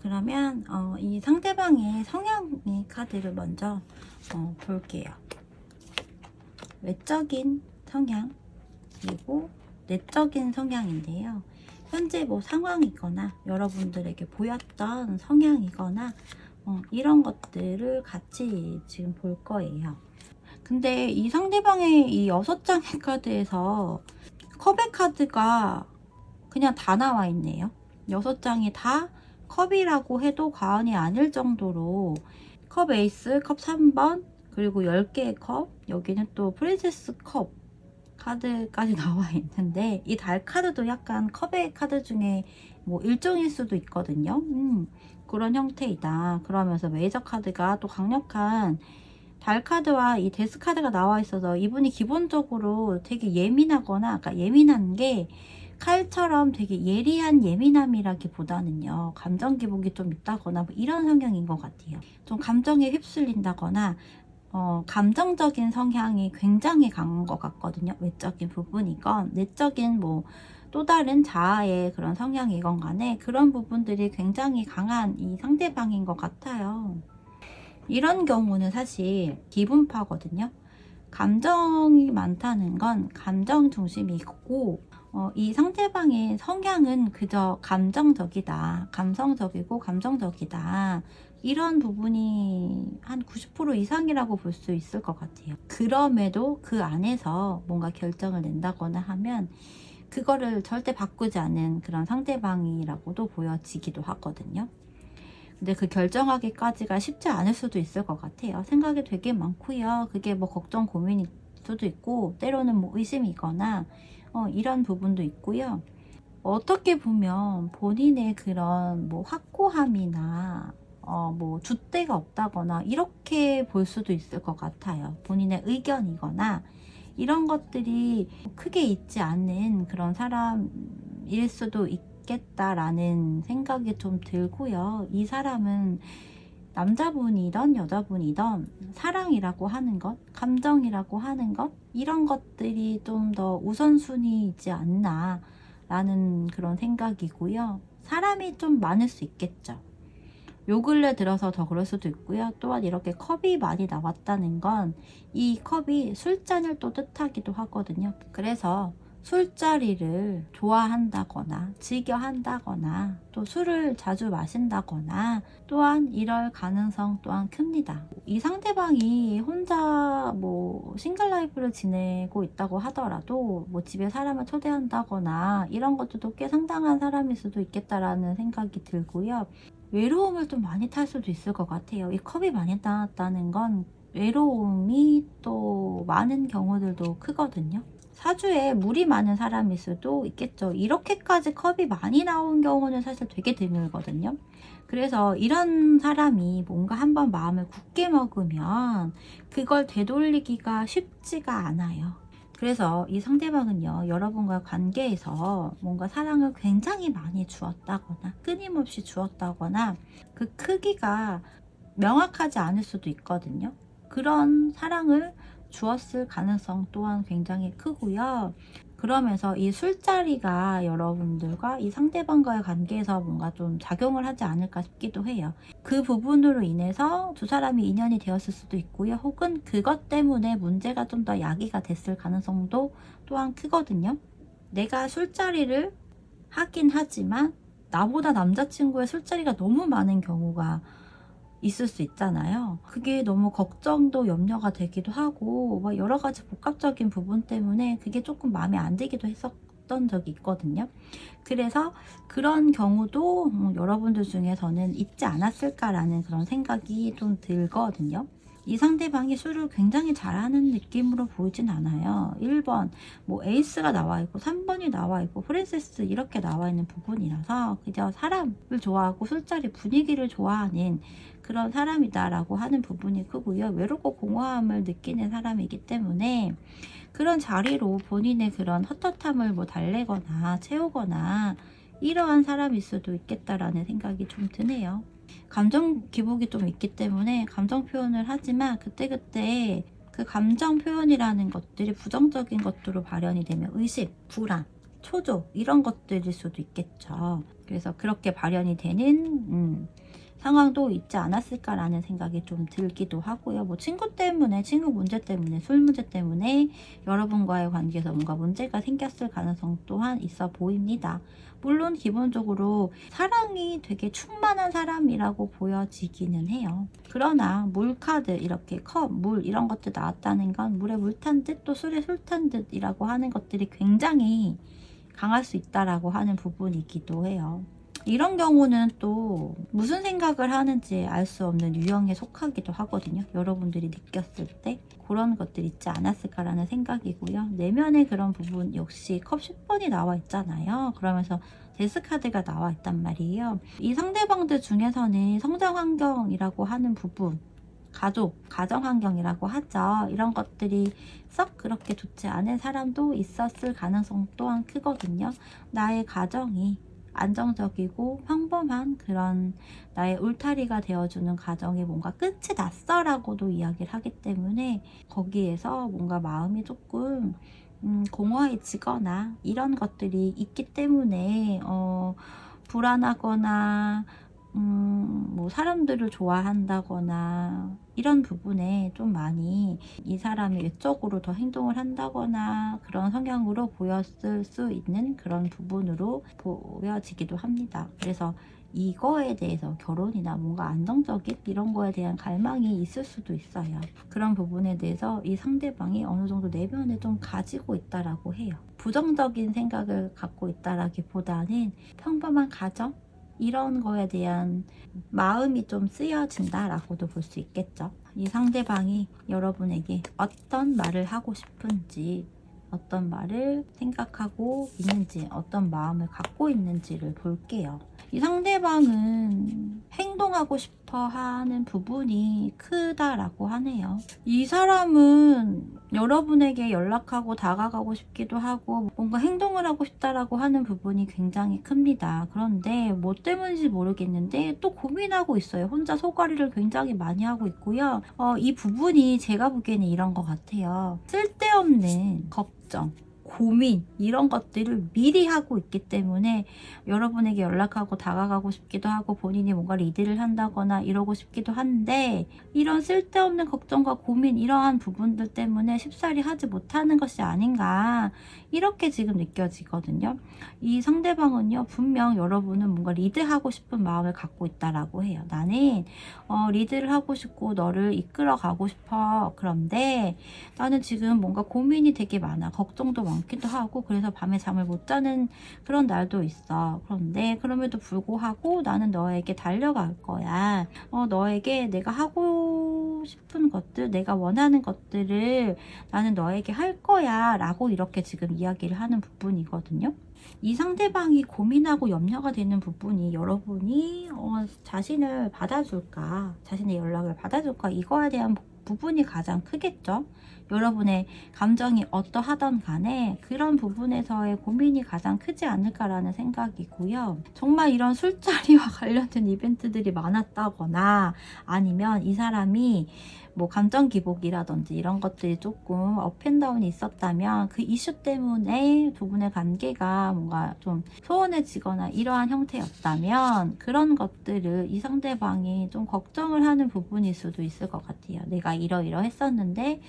그러면 이 상대방의 성향의 카드를 먼저 볼게요. 외적인 성향 그리고 내적인 성향인데요. 현재 뭐 상황이거나 여러분들에게 보였던 성향이거나 이런 것들을 같이 지금 볼 거예요. 근데 이 상대방의 이 6장의 카드에서 컵의 카드가 그냥 다 나와 있네요. 6장이 다 컵이라고 해도 과언이 아닐 정도로 컵 에이스, 컵 3번, 그리고 10개의 컵, 여기는 또 프린세스 컵 카드까지 나와 있는데 이 달 카드도 약간 컵의 카드 중에 뭐 일종일 수도 있거든요. 그런 형태이다. 그러면서 메이저 카드가 또 강력한 달 카드와 이 데스 카드가 나와 있어서 이분이 기본적으로 되게 예민하거나, 그러니까 예민한 게 칼처럼 되게 예리한 예민함이라기보다는요, 감정 기복이 좀 있다거나 뭐 이런 성향인 것 같아요. 좀 감정에 휩쓸린다거나 감정적인 성향이 굉장히 강한 것 같거든요. 외적인 부분이건 내적인 뭐 또 다른 자아의 그런 성향이건 간에 그런 부분들이 굉장히 강한 이 상대방인 것 같아요. 이런 경우는 사실 기분파거든요. 감정이 많다는 건 감정 중심이 있고 이 상대방의 성향은 그저 감정적이다, 감성적이고 감정적이다, 이런 부분이 한 90% 이상이라고 볼 수 있을 것 같아요. 그럼에도 그 안에서 뭔가 결정을 낸다거나 하면 그거를 절대 바꾸지 않는 그런 상대방이라고도 보여지기도 하거든요. 근데 그 결정하기까지가 쉽지 않을 수도 있을 것 같아요. 생각이 되게 많고요. 그게 뭐 걱정, 고민일 수도 있고, 때로는 뭐 의심이거나 이런 부분도 있고요. 어떻게 보면 본인의 그런 뭐 확고함이나 뭐 줏대가 없다거나 이렇게 볼 수도 있을 것 같아요. 본인의 의견이거나 이런 것들이 크게 있지 않는 그런 사람일 수도 있겠다라는 생각이 좀 들고요. 이 사람은 남자분이든 여자분이든 사랑이라고 하는 것, 감정이라고 하는 것, 이런 것들이 좀 더 우선순위이지 않나 라는 그런 생각이고요. 사람이 좀 많을 수 있겠죠. 요 근래 들어서 더 그럴 수도 있고요. 또한 이렇게 컵이 많이 나왔다는 건 이 컵이 술잔을 또 뜻하기도 하거든요. 그래서 술자리를 좋아한다거나 즐겨 한다거나 또 술을 자주 마신다거나 또한 이럴 가능성 또한 큽니다. 이 상대방이 혼자 뭐 싱글 라이프를 지내고 있다고 하더라도 뭐 집에 사람을 초대한다거나 이런 것들도 꽤 상당한 사람일 수도 있겠다라는 생각이 들고요. 외로움을 좀 많이 탈 수도 있을 것 같아요. 이 컵이 많이 나왔다는 건 외로움이 또 많은 경우들도 크거든요. 사주에 물이 많은 사람일 수도 있겠죠. 이렇게까지 컵이 많이 나온 경우는 사실 되게 드물거든요. 그래서 이런 사람이 뭔가 한번 마음을 굳게 먹으면 그걸 되돌리기가 쉽지가 않아요. 그래서 이 상대방은요, 여러분과 관계에서 뭔가 사랑을 굉장히 많이 주었다거나 끊임없이 주었다거나 그 크기가 명확하지 않을 수도 있거든요. 그런 사랑을 주었을 가능성 또한 굉장히 크고요. 그러면서 이 술자리가 여러분들과 이 상대방과의 관계에서 뭔가 좀 작용을 하지 않을까 싶기도 해요. 그 부분으로 인해서 두 사람이 인연이 되었을 수도 있고요. 혹은 그것 때문에 문제가 좀 더 야기가 됐을 가능성도 또한 크거든요. 내가 술자리를 하긴 하지만 나보다 남자친구의 술자리가 너무 많은 경우가 있을 수 있잖아요. 그게 너무 걱정도 염려가 되기도 하고 뭐 여러 가지 복합적인 부분 때문에 그게 조금 마음에 안 들기도 했었던 적이 있거든요. 그래서 그런 경우도 여러분들 중에서는 있지 않았을까라는 그런 생각이 좀 들거든요. 이 상대방이 술을 굉장히 잘하는 느낌으로 보이진 않아요. 1번 뭐 에이스가 나와 있고 3번이 나와 있고 프린세스 이렇게 나와 있는 부분이라서 그저 사람을 좋아하고 술자리 분위기를 좋아하는 그런 사람이다라고 하는 부분이 크고요. 외롭고 공허함을 느끼는 사람이기 때문에 그런 자리로 본인의 그런 헛헛함을 뭐 달래거나 채우거나 이러한 사람일 수도 있겠다라는 생각이 좀 드네요. 감정 기복이 좀 있기 때문에 감정 표현을 하지만 그때그때 그 감정 표현이라는 것들이 부정적인 것으로 발현이 되면 의심, 불안, 초조 이런 것들일 수도 있겠죠. 그래서 그렇게 발현이 되는 상황도 있지 않았을까라는 생각이 좀 들기도 하고요. 뭐 친구 때문에, 친구 문제 때문에, 술 문제 때문에 여러분과의 관계에서 뭔가 문제가 생겼을 가능성 또한 있어 보입니다. 물론 기본적으로 사랑이 되게 충만한 사람이라고 보여지기는 해요. 그러나 물카드, 이렇게 컵, 물 이런 것들 나왔다는 건 물에 물 탄 듯 또 술에 술 탄 듯이라고 하는 것들이 굉장히 강할 수 있다라고 하는 부분이기도 해요. 이런 경우는 또 무슨 생각을 하는지 알 수 없는 유형에 속하기도 하거든요. 여러분들이 느꼈을 때 그런 것들이 있지 않았을까라는 생각이고요. 내면의 그런 부분 역시 컵 10번이 나와 있잖아요. 그러면서 데스카드가 나와 있단 말이에요. 이 상대방들 중에서는 성장 환경이라고 하는 부분, 가족, 가정 환경이라고 하죠. 이런 것들이 썩 그렇게 좋지 않은 사람도 있었을 가능성 또한 크거든요. 나의 가정이 안정적이고 평범한 그런 나의 울타리가 되어주는 가정이 뭔가 끝이 났어 라고도 이야기를 하기 때문에 거기에서 뭔가 마음이 조금 공허해지거나 이런 것들이 있기 때문에 불안하거나 뭐 사람들을 좋아한다거나 이런 부분에 좀 많이 이 사람이 외적으로 더 행동을 한다거나 그런 성향으로 보였을 수 있는 그런 부분으로 보여지기도 합니다. 그래서 이거에 대해서 결혼이나 뭔가 안정적인 이런 거에 대한 갈망이 있을 수도 있어요. 그런 부분에 대해서 이 상대방이 어느 정도 내면에 좀 가지고 있다라고 해요. 부정적인 생각을 갖고 있다라기보다는 평범한 가정 이런 거에 대한 마음이 좀 쓰여진다라고도 볼 수 있겠죠. 이 상대방이 여러분에게 어떤 말을 하고 싶은지, 어떤 말을 생각하고 있는지, 어떤 마음을 갖고 있는지를 볼게요. 이 상대방은 행동하고 싶어 하는 부분이 크다라고 하네요. 이 사람은 여러분에게 연락하고 다가가고 싶기도 하고 뭔가 행동을 하고 싶다라고 하는 부분이 굉장히 큽니다. 그런데 뭐 때문인지 모르겠는데 또 고민하고 있어요. 혼자 소가리를 굉장히 많이 하고 있고요. 이 부분이 제가 보기에는 이런 것 같아요. 쓸데없는 걱정, 고민 이런 것들을 미리 하고 있기 때문에 여러분에게 연락하고 다가가고 싶기도 하고 본인이 뭔가 리드를 한다거나 이러고 싶기도 한데 이런 쓸데없는 걱정과 고민 이러한 부분들 때문에 쉽사리 하지 못하는 것이 아닌가 이렇게 지금 느껴지거든요. 이 상대방은요 분명 여러분은 뭔가 리드하고 싶은 마음을 갖고 있다라고 해요. 나는 리드를 하고 싶고 너를 이끌어 가고 싶어. 그런데 나는 지금 뭔가 고민이 되게 많아. 걱정도 많기도 하고 그래서 밤에 잠을 못 자는 그런 날도 있어. 그런데 그럼에도 불구하고 나는 너에게 달려갈 거야. 너에게 내가 하고 싶은 것들, 내가 원하는 것들을 나는 너에게 할 거야 라고 이렇게 지금 이야기를 하는 부분이거든요. 이 상대방이 고민하고 염려가 되는 부분이 여러분이 자신을 받아줄까, 자신의 연락을 받아줄까 이거에 대한 부분이 가장 크겠죠. 여러분의 감정이 어떠하던 간에 그런 부분에서의 고민이 가장 크지 않을까라는 생각이고요. 정말 이런 술자리와 관련된 이벤트들이 많았다거나 아니면 이 사람이 뭐 감정 기복이라든지 이런 것들이 조금 업앤다운이 있었다면 그 이슈 때문에 두 분의 관계가 뭔가 좀 소원해지거나 이러한 형태였다면 그런 것들을 이 상대방이 좀 걱정을 하는 부분일 수도 있을 것 같아요. 내가 이러이러했었는데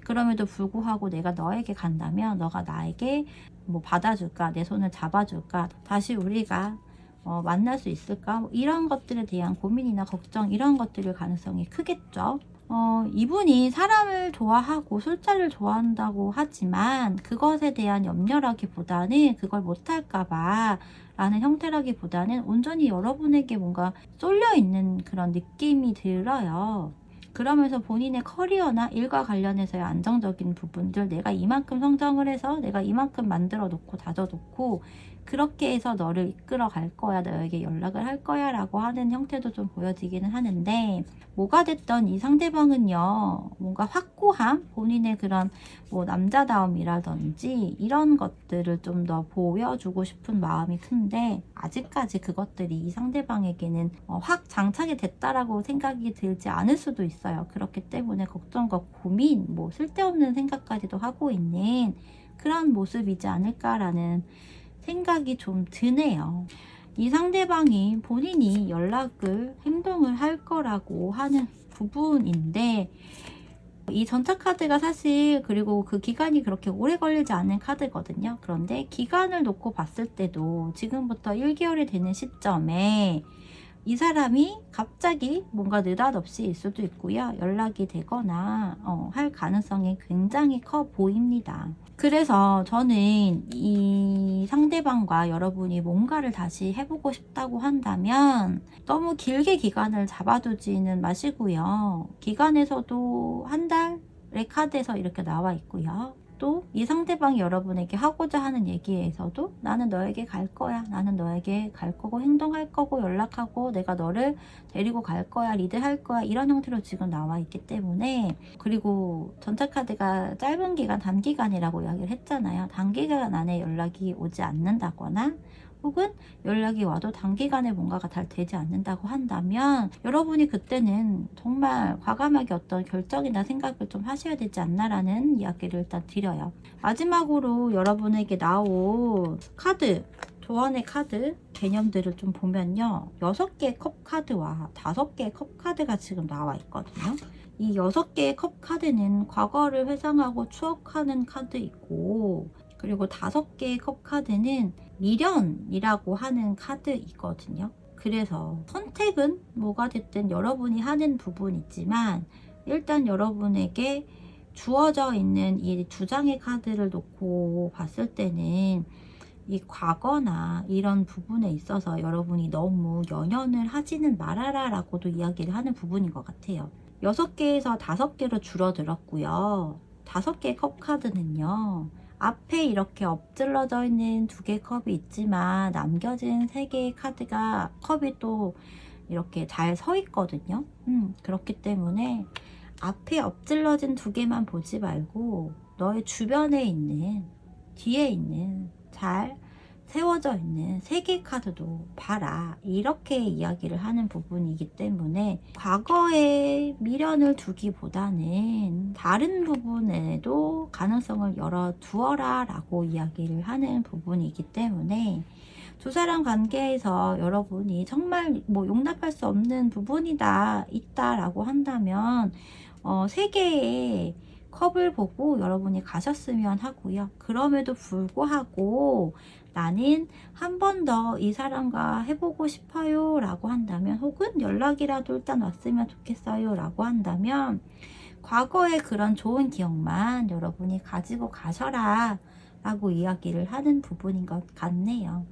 그럼에도 불구하고 내가 너에게 간다면 너가 나에게 뭐 받아줄까, 내 손을 잡아줄까, 다시 우리가 만날 수 있을까, 뭐 이런 것들에 대한 고민이나 걱정 이런 것들일 가능성이 크겠죠. 이분이 사람을 좋아하고 술자리를 좋아한다고 하지만 그것에 대한 염려라기보다는 그걸 못할까봐 라는 형태라기보다는 온전히 여러분에게 뭔가 쏠려 있는 그런 느낌이 들어요. 그러면서 본인의 커리어나 일과 관련해서의 안정적인 부분들, 내가 이만큼 성장을 해서 내가 이만큼 만들어 놓고 다져 놓고 그렇게 해서 너를 이끌어 갈 거야, 너에게 연락을 할 거야 라고 하는 형태도 좀 보여지기는 하는데 뭐가 됐던 이 상대방은요 뭔가 확고함, 본인의 그런 뭐 남자다움이라든지 이런 것들을 좀 더 보여주고 싶은 마음이 큰데 아직까지 그것들이 이 상대방에게는 확 장착이 됐다라고 생각이 들지 않을 수도 있어요. 그렇기 때문에 걱정과 고민, 뭐 쓸데없는 생각까지도 하고 있는 그런 모습이지 않을까라는 생각이 좀 드네요. 이 상대방이 본인이 연락을, 행동을 할 거라고 하는 부분인데 이 전차 카드가 사실 그리고 그 기간이 그렇게 오래 걸리지 않은 카드거든요. 그런데 기간을 놓고 봤을 때도 지금부터 1개월이 되는 시점에 이 사람이 갑자기 뭔가 느닷없이일 수도 있고요. 연락이 되거나 할 가능성이 굉장히 커 보입니다. 그래서 저는 이 상대방과 여러분이 뭔가를 다시 해보고 싶다고 한다면 너무 길게 기간을 잡아두지는 마시고요. 기간에서도 한 달의 카드에서 이렇게 나와 있고요. 또 이 상대방이 여러분에게 하고자 하는 얘기에서도 나는 너에게 갈 거야, 나는 너에게 갈 거고 행동할 거고 연락하고 내가 너를 데리고 갈 거야, 리드할 거야 이런 형태로 지금 나와 있기 때문에 그리고 전차 카드가 짧은 기간, 단기간이라고 이야기를 했잖아요. 단기간 안에 연락이 오지 않는다거나 혹은 연락이 와도 단기간에 뭔가가 잘 되지 않는다고 한다면 여러분이 그때는 정말 과감하게 어떤 결정이나 생각을 좀 하셔야 되지 않나라는 이야기를 일단 드려요. 마지막으로 여러분에게 나온 카드 조언의 카드 개념들을 좀 보면요. 6개의 컵 카드와 5개의 컵 카드가 지금 나와 있거든요. 이 6개의 컵 카드는 과거를 회상하고 추억하는 카드이고, 그리고 5개의 컵 카드는 미련이라고 하는 카드이거든요. 그래서 선택은 뭐가 됐든 여러분이 하는 부분이지만, 일단 여러분에게 주어져 있는 이 2장의 카드를 놓고 봤을 때는 이 과거나 이런 부분에 있어서 여러분이 너무 연연을 하지는 말아라 라고도 이야기를 하는 부분인 것 같아요. 6개에서 5개로 줄어들었고요. 5개의 컵 카드는요, 앞에 이렇게 엎질러져 있는 2개의 컵이 있지만 남겨진 3개의 카드가 컵이 또 이렇게 잘 서 있거든요. 그렇기 때문에 앞에 엎질러진 2개만 보지 말고 너의 주변에 있는, 뒤에 있는, 잘 세워져 있는 3개의 카드도 봐라, 이렇게 이야기를 하는 부분이기 때문에 과거에 미련을 두기보다는 다른 부분에도 가능성을 열어두어라 라고 이야기를 하는 부분이기 때문에 두 사람 관계에서 여러분이 정말 뭐 용납할 수 없는 부분이다 있다라고 한다면 3개의 컵을 보고 여러분이 가셨으면 하고요. 그럼에도 불구하고 나는 한 번 더 이 사람과 해보고 싶어요 라고 한다면, 혹은 연락이라도 일단 왔으면 좋겠어요 라고 한다면, 과거의 그런 좋은 기억만 여러분이 가지고 가셔라 라고 이야기를 하는 부분인 것 같네요.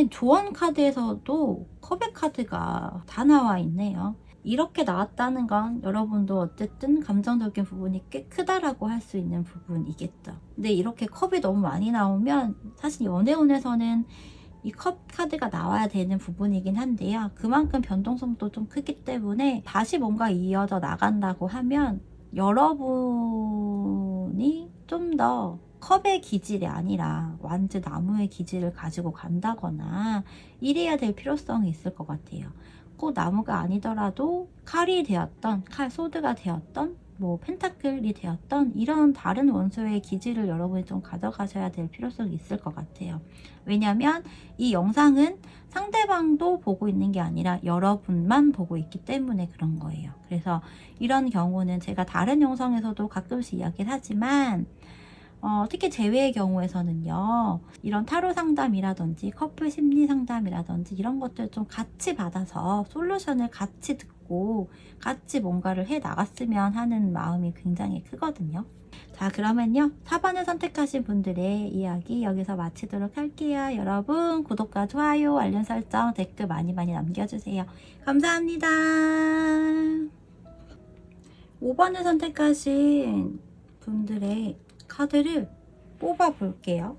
조언 카드에서도 컵의 카드가 다 나와 있네요. 이렇게 나왔다는 건 여러분도 어쨌든 감정적인 부분이 꽤 크다라고 할 수 있는 부분이겠죠. 근데 이렇게 컵이 너무 많이 나오면 사실 연애운에서는 이 컵 카드가 나와야 되는 부분이긴 한데요. 그만큼 변동성도 좀 크기 때문에 다시 뭔가 이어져 나간다고 하면 여러분이 좀 더 컵의 기질이 아니라 완전 나무의 기질을 가지고 간다거나 이래야 될 필요성이 있을 것 같아요. 꼭 나무가 아니더라도 칼이 되었던, 소드가 되었던, 뭐 펜타클이 되었던 이런 다른 원소의 기질을 여러분이 좀 가져가셔야 될 필요성이 있을 것 같아요. 왜냐하면 이 영상은 상대방도 보고 있는 게 아니라 여러분만 보고 있기 때문에 그런 거예요. 그래서 이런 경우는 제가 다른 영상에서도 가끔씩 이야기를 하지만 특히 제외의 경우에서는요, 이런 타로 상담이라든지 커플 심리 상담이라든지 이런 것들 좀 같이 받아서 솔루션을 같이 듣고 같이 뭔가를 해 나갔으면 하는 마음이 굉장히 크거든요. 자, 그러면요, 4번을 선택하신 분들의 이야기 여기서 마치도록 할게요. 여러분 구독과 좋아요, 알림 설정, 댓글 많이 남겨주세요. 감사합니다. 5번을 선택하신 분들의 카드를 뽑아 볼게요.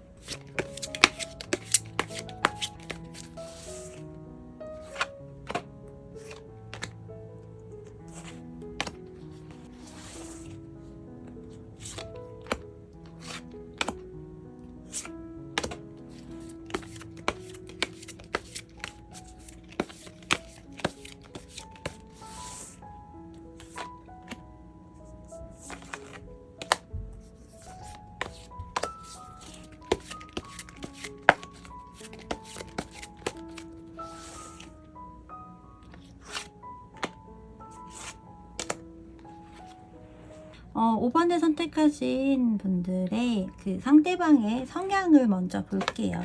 어, 5번을 선택하신 분들의 그 상대방의 성향을 먼저 볼게요.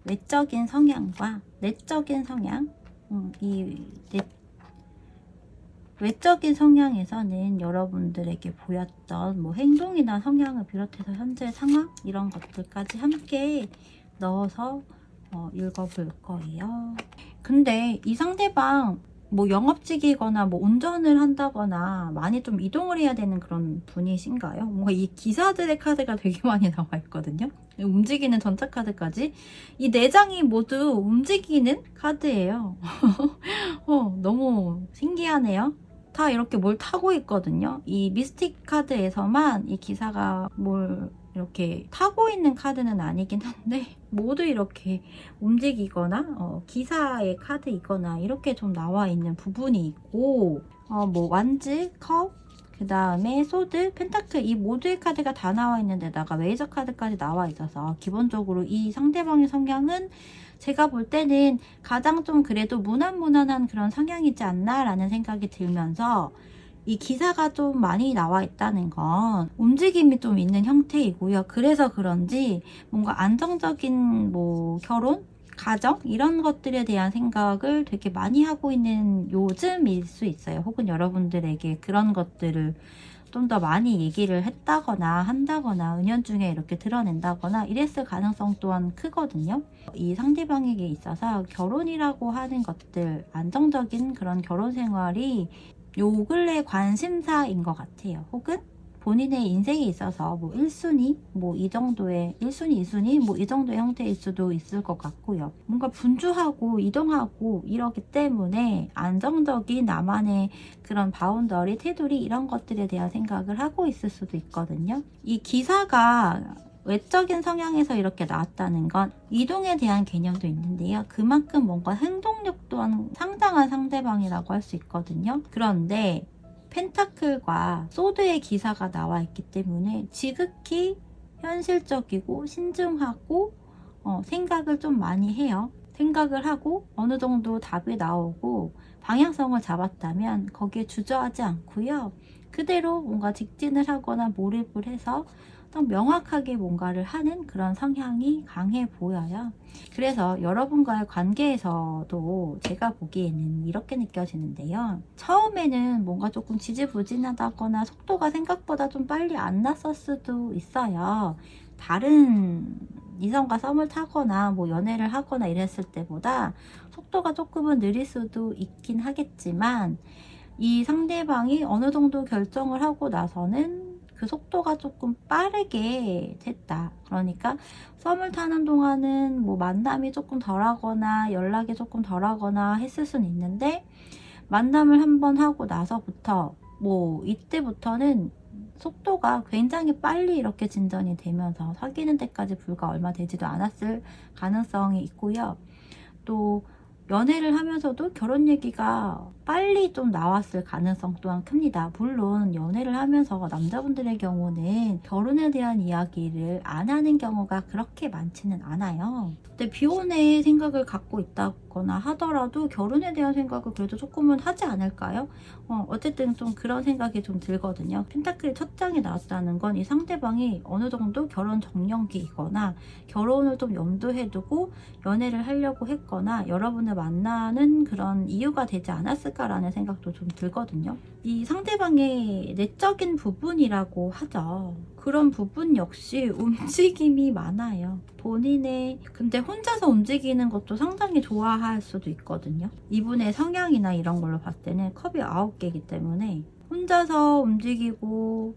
외적인 성향과 내적인 성향. 외적인 성향에서는 여러분들에게 보였던 뭐 행동이나 성향을 비롯해서 현재 상황 이런 것들까지 함께 넣어서 읽어볼 거예요. 근데 이 상대방 뭐 영업직이거나 뭐 운전을 한다거나 많이 좀 이동을 해야 되는 그런 분이신가요? 뭔가 이 기사들의 카드가 되게 많이 나와 있거든요. 움직이는 전차 카드까지. 이 4장이 모두 움직이는 카드예요. 너무 신기하네요. 다 이렇게 뭘 타고 있거든요. 이 미스틱 카드에서만 이 기사가 뭘 이렇게 타고 있는 카드는 아니긴 한데 모두 이렇게 움직이거나 기사의 카드이거나 이렇게 좀 나와 있는 부분이 있고 뭐 완즈, 컵, 그 다음에 소드, 펜타클 이 모두의 카드가 다 나와 있는 데다가 메이저 카드까지 나와 있어서 기본적으로 이 상대방의 성향은 제가 볼 때는 가장 좀 그래도 무난무난한 그런 성향이지 않나 라는 생각이 들면서 이 기사가 좀 많이 나와 있다는 건 움직임이 좀 있는 형태이고요. 그래서 그런지 뭔가 안정적인 뭐 결혼? 가정? 이런 것들에 대한 생각을 되게 많이 하고 있는 요즘일 수 있어요. 혹은 여러분들에게 그런 것들을 좀 더 많이 얘기를 했다거나 한다거나 은연중에 이렇게 드러낸다거나 이랬을 가능성 또한 크거든요. 이 상대방에게 있어서 결혼이라고 하는 것들, 안정적인 그런 결혼 생활이 요 근래 관심사인 것 같아요. 혹은 본인의 인생에 있어서 뭐 1순위, 뭐 이 정도의 1순위, 2순위, 뭐 이 정도의 형태일 수도 있을 것 같고요. 뭔가 분주하고 이동하고 이러기 때문에 안정적인 나만의 그런 바운더리, 테두리 이런 것들에 대한 생각을 하고 있을 수도 있거든요. 이 기사가 외적인 성향에서 이렇게 나왔다는 건 이동에 대한 개념도 있는데요. 그만큼 뭔가 행동력 또한 상당한 상대방이라고 할 수 있거든요. 그런데 펜타클과 소드의 기사가 나와 있기 때문에 지극히 현실적이고 신중하고 생각을 좀 많이 해요. 생각을 하고 어느 정도 답이 나오고 방향성을 잡았다면 거기에 주저하지 않고요. 그대로 뭔가 직진을 하거나 몰입을 해서 좀 명확하게 뭔가를 하는 그런 성향이 강해 보여요. 그래서 여러분과의 관계에서도 제가 보기에는 이렇게 느껴지는데요. 처음에는 뭔가 조금 지지부진하다거나 속도가 생각보다 좀 빨리 안 났을 수도 있어요. 다른 이성과 썸을 타거나 뭐 연애를 하거나 이랬을 때보다 속도가 조금은 느릴 수도 있긴 하겠지만 이 상대방이 어느 정도 결정을 하고 나서는 그 속도가 조금 빠르게 됐다. 그러니까 썸을 타는 동안은 뭐 만남이 조금 덜하거나 연락이 조금 덜하거나 했을 수는 있는데 만남을 한번 하고 나서부터 뭐 이때부터는 속도가 굉장히 빨리 이렇게 진전이 되면서 사귀는 데까지 불과 얼마 되지도 않았을 가능성이 있고요. 또 연애를 하면서도 결혼 얘기가 빨리 좀 나왔을 가능성 또한 큽니다. 물론 연애를 하면서 남자분들의 경우는 결혼에 대한 이야기를 안 하는 경우가 그렇게 많지는 않아요. 근데 비혼의 생각을 갖고 있다거나 하더라도 결혼에 대한 생각을 그래도 조금은 하지 않을까요? 어쨌든 좀 그런 생각이 좀 들거든요. 펜타클 첫 장이 나왔다는 건 이 상대방이 어느 정도 결혼 정년기이거나 결혼을 좀 염두에 두고 연애를 하려고 했거나 여러분을 만나는 그런 이유가 되지 않았을까라는 생각도 좀 들거든요. 이 상대방의 내적인 부분이라고 하죠. 그런 부분 역시 움직임이 많아요. 본인의 근데 혼자서 움직이는 것도 상당히 좋아할 수도 있거든요. 이분의 성향이나 이런 걸로 봤을 때는 컵이 9개이기 때문에 혼자서 움직이고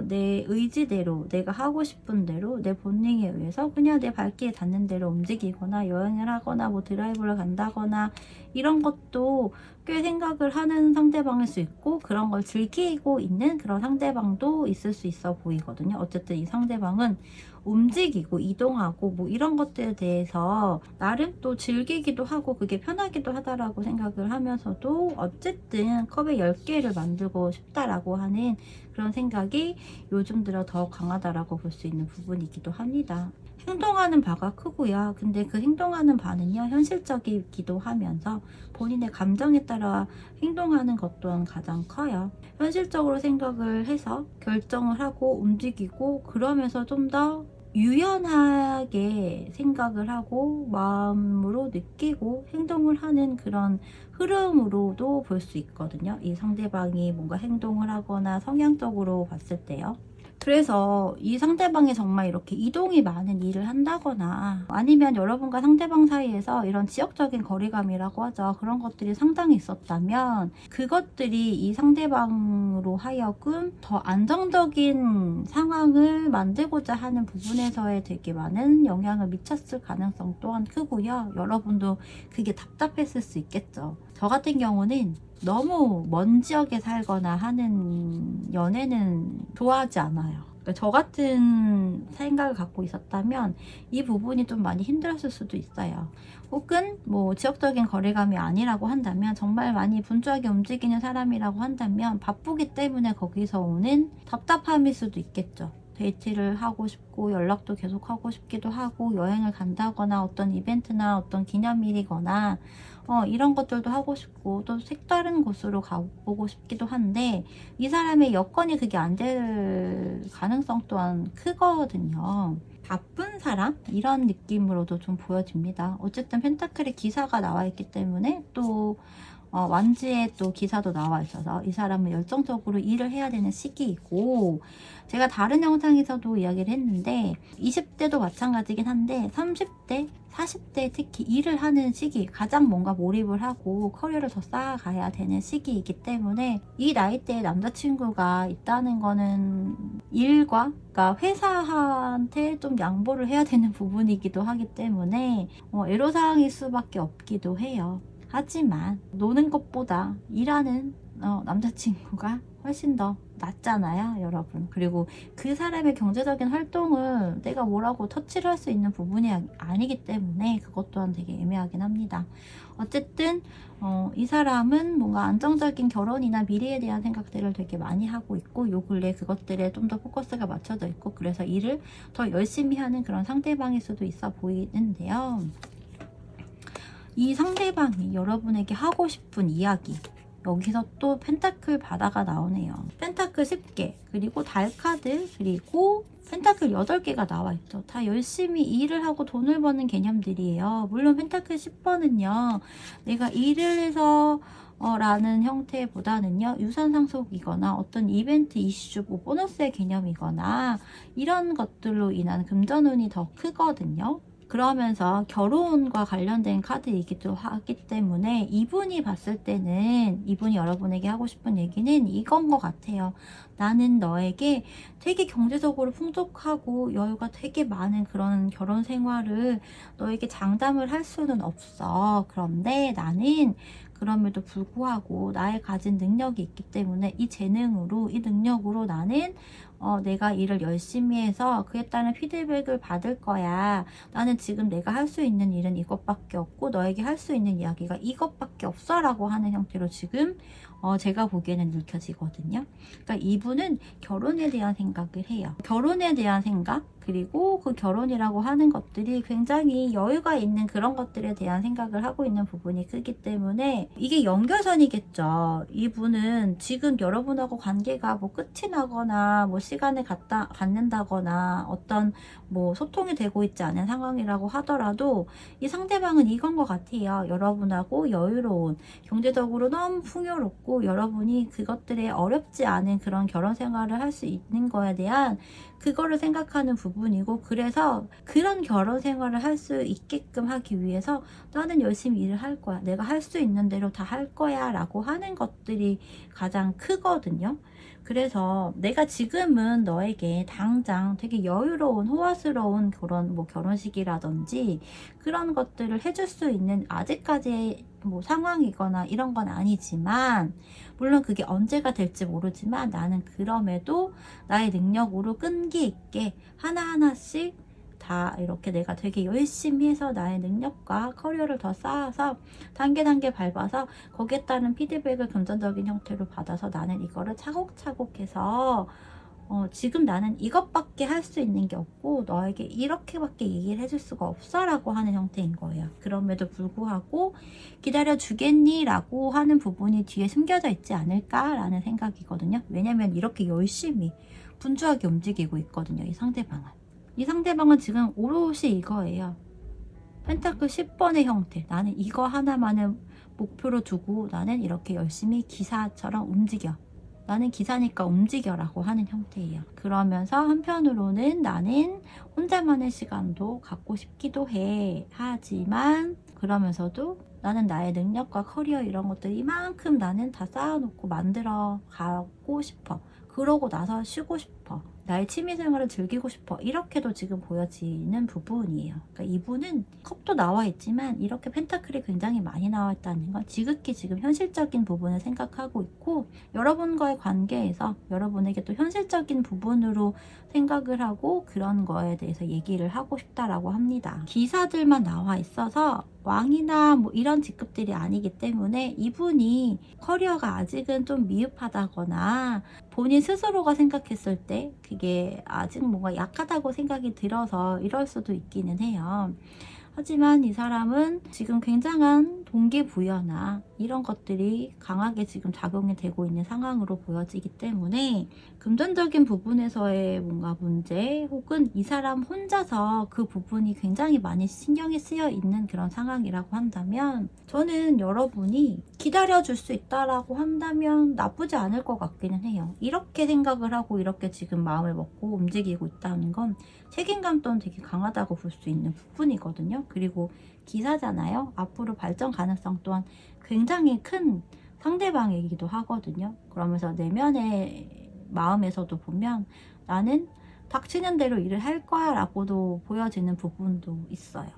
내 의지대로 내가 하고 싶은 대로 내 본능에 의해서 그냥 내 발길에 닿는 대로 움직이거나 여행을 하거나 뭐 드라이브를 간다거나 이런 것도 꽤 생각을 하는 상대방일 수 있고 그런 걸 즐기고 있는 그런 상대방도 있을 수 있어 보이거든요. 어쨌든 이 상대방은 움직이고 이동하고 뭐 이런 것들에 대해서 나름 또 즐기기도 하고 그게 편하기도 하다라고 생각을 하면서도 어쨌든 컵의 10개를 만들고 싶다라고 하는 그런 생각이 요즘 들어 더 강하다라고 볼 수 있는 부분이기도 합니다. 행동하는 바가 크고요. 근데 그 행동하는 바는요, 현실적이기도 하면서 본인의 감정에 따라 행동하는 것 또한 가장 커요. 현실적으로 생각을 해서 결정을 하고 움직이고 그러면서 좀 더 유연하게 생각을 하고 마음으로 느끼고 행동을 하는 그런 흐름으로도 볼 수 있거든요. 이 상대방이 뭔가 행동을 하거나 성향적으로 봤을 때요. 그래서 이 상대방이 정말 이렇게 이동이 많은 일을 한다거나 아니면 여러분과 상대방 사이에서 이런 지역적인 거리감이라고 하죠. 그런 것들이 상당히 있었다면 그것들이 이 상대방으로 하여금 더 안정적인 상황을 만들고자 하는 부분에서의 되게 많은 영향을 미쳤을 가능성 또한 크고요. 여러분도 그게 답답했을 수 있겠죠. 저 같은 경우는 너무 먼 지역에 살거나 하는 연애는 좋아하지 않아요. 그러니까 저 같은 생각을 갖고 있었다면 이 부분이 좀 많이 힘들었을 수도 있어요. 혹은 뭐 지역적인 거리감이 아니라고 한다면, 정말 많이 분주하게 움직이는 사람이라고 한다면 바쁘기 때문에 거기서 오는 답답함일 수도 있겠죠. 데이트를 하고 싶고 연락도 계속 하고 싶기도 하고, 여행을 간다거나 어떤 이벤트나 어떤 기념일이거나 이런 것들도 하고 싶고, 또 색다른 곳으로 가보고 싶기도 한데, 이 사람의 여건이 그게 안 될 가능성 또한 크거든요. 바쁜 사람? 이런 느낌으로도 좀 보여집니다. 어쨌든 펜타클의 기사가 나와 있기 때문에, 또 완지에 또 기사도 나와 있어서 이 사람은 열정적으로 일을 해야 되는 시기이고, 제가 다른 영상에서도 이야기를 했는데 20대도 마찬가지긴 한데 30대, 40대 특히 일을 하는 시기, 가장 뭔가 몰입을 하고 커리어를 더 쌓아가야 되는 시기이기 때문에, 이 나이대에 남자친구가 있다는 거는 일과, 그러니까 회사한테 좀 양보를 해야 되는 부분이기도 하기 때문에 애로사항일 수밖에 없기도 해요. 하지만 노는 것보다 일하는 남자친구가 훨씬 더 낫잖아요, 여러분. 그리고 그 사람의 경제적인 활동을 내가 뭐라고 터치를 할 수 있는 부분이 아니기 때문에 그것 또한 되게 애매하긴 합니다. 어쨌든 이 사람은 뭔가 안정적인 결혼이나 미래에 대한 생각들을 되게 많이 하고 있고, 요 근래 그것들에 좀 더 포커스가 맞춰져 있고, 그래서 일을 더 열심히 하는 그런 상대방일 수도 있어 보이는데요. 이 상대방이 여러분에게 하고 싶은 이야기, 여기서 또 펜타클 바다가 나오네요. 펜타클 10개, 그리고 달 카드, 그리고 펜타클 8개가 나와 있죠. 다 열심히 일을 하고 돈을 버는 개념들이에요. 물론 펜타클 10번은요, 내가 일을 해서 라는 형태보다는요, 유산 상속이거나 어떤 이벤트 이슈, 뭐 보너스의 개념이거나 이런 것들로 인한 금전운이 더 크거든요. 그러면서 결혼과 관련된 카드이기도 하기 때문에, 이분이 봤을 때는, 이분이 여러분에게 하고 싶은 얘기는 이건 것 같아요. 나는 너에게 되게 경제적으로 풍족하고 여유가 되게 많은 그런 결혼 생활을 너에게 장담을 할 수는 없어. 그런데 나는 그럼에도 불구하고 나의 가진 능력이 있기 때문에, 이 재능으로, 이 능력으로 나는 내가 일을 열심히 해서 그에 따른 피드백을 받을 거야. 나는 지금 내가 할 수 있는 일은 이것밖에 없고 너에게 할 수 있는 이야기가 이것밖에 없어 라고 하는 형태로 지금 제가 보기에는 읽혀지거든요. 그러니까 이분은 결혼에 대한 생각을 해요. 결혼에 대한 생각, 그리고 그 결혼이라고 하는 것들이 굉장히 여유가 있는 그런 것들에 대한 생각을 하고 있는 부분이 크기 때문에, 이게 연결선이겠죠. 이분은 지금 여러분하고 관계가 뭐 끝이 나거나 뭐 시간을 갖는다거나 어떤 뭐 소통이 되고 있지 않은 상황이라고 하더라도, 이 상대방은 이건 것 같아요. 여러분하고 여유로운, 경제적으로 너무 풍요롭고 여러분이 그것들에 어렵지 않은 그런 결혼 생활을 할 수 있는 거에 대한 그거를 생각하는 부분이고, 그래서 그런 결혼 생활을 할 수 있게끔 하기 위해서 나는 열심히 일을 할 거야, 내가 할 수 있는 대로 다 할 거야 라고 하는 것들이 가장 크거든요. 그래서 내가 지금은 너에게 당장 되게 여유로운, 호화스러운 그런 뭐 결혼식이라든지 그런 것들을 해줄 수 있는 아직까지의 뭐 상황이거나 이런 건 아니지만, 물론 그게 언제가 될지 모르지만 나는 그럼에도 나의 능력으로 끈기 있게 하나하나씩 다 이렇게 내가 되게 열심히 해서 나의 능력과 커리어를 더 쌓아서 단계 밟아서 거기에 따른 피드백을 금전적인 형태로 받아서 나는 이거를 차곡차곡 해서 지금 나는 이것밖에 할 수 있는 게 없고 너에게 이렇게밖에 얘기를 해줄 수가 없어 라고 하는 형태인 거예요. 그럼에도 불구하고 기다려 주겠니? 라고 하는 부분이 뒤에 숨겨져 있지 않을까 라는 생각이거든요. 왜냐면 이렇게 열심히 분주하게 움직이고 있거든요, 이 상대방은. 이 상대방은 지금 오롯이 이거예요. 펜타클 10번의 형태. 나는 이거 하나만을 목표로 두고 나는 이렇게 열심히 기사처럼 움직여. 나는 기사니까 움직여라고 하는 형태예요. 그러면서 한편으로는 나는 혼자만의 시간도 갖고 싶기도 해. 하지만 그러면서도 나는 나의 능력과 커리어 이런 것들 이만큼 나는 다 쌓아놓고 만들어 가고 싶어. 그러고 나서 쉬고 싶어. 나의 취미생활을 즐기고 싶어. 이렇게도 지금 보여지는 부분이에요. 그러니까 이분은 컵도 나와 있지만 이렇게 펜타클이 굉장히 많이 나와 있다는 건 지극히 지금 현실적인 부분을 생각하고 있고, 여러분과의 관계에서 여러분에게 또 현실적인 부분으로 생각을 하고 그런 거에 대해서 얘기를 하고 싶다라고 합니다. 기사들만 나와 있어서 왕이나 뭐 이런 직급들이 아니기 때문에 이분이 커리어가 아직은 좀 미흡하다거나 본인 스스로가 생각했을 때 그게 아직 뭔가 약하다고 생각이 들어서 이럴 수도 있기는 해요. 하지만 이 사람은 지금 굉장한 동기부여나 이런 것들이 강하게 지금 작용이 되고 있는 상황으로 보여지기 때문에 금전적인 부분에서의 뭔가 문제, 혹은 이 사람 혼자서 그 부분이 굉장히 많이 신경이 쓰여 있는 그런 상황이라고 한다면, 저는 여러분이 기다려줄 수 있다라고 한다면 나쁘지 않을 것 같기는 해요. 이렇게 생각을 하고 이렇게 지금 마음을 먹고 움직이고 있다는 건 책임감 또한 되게 강하다고 볼 수 있는 부분이거든요. 그리고 기사잖아요. 앞으로 발전 가능성 또한 굉장히 큰 상대방이기도 하거든요. 그러면서 내면의 마음에서도 보면 나는 닥치는 대로 일을 할 거야 라고도 보여지는 부분도 있어요.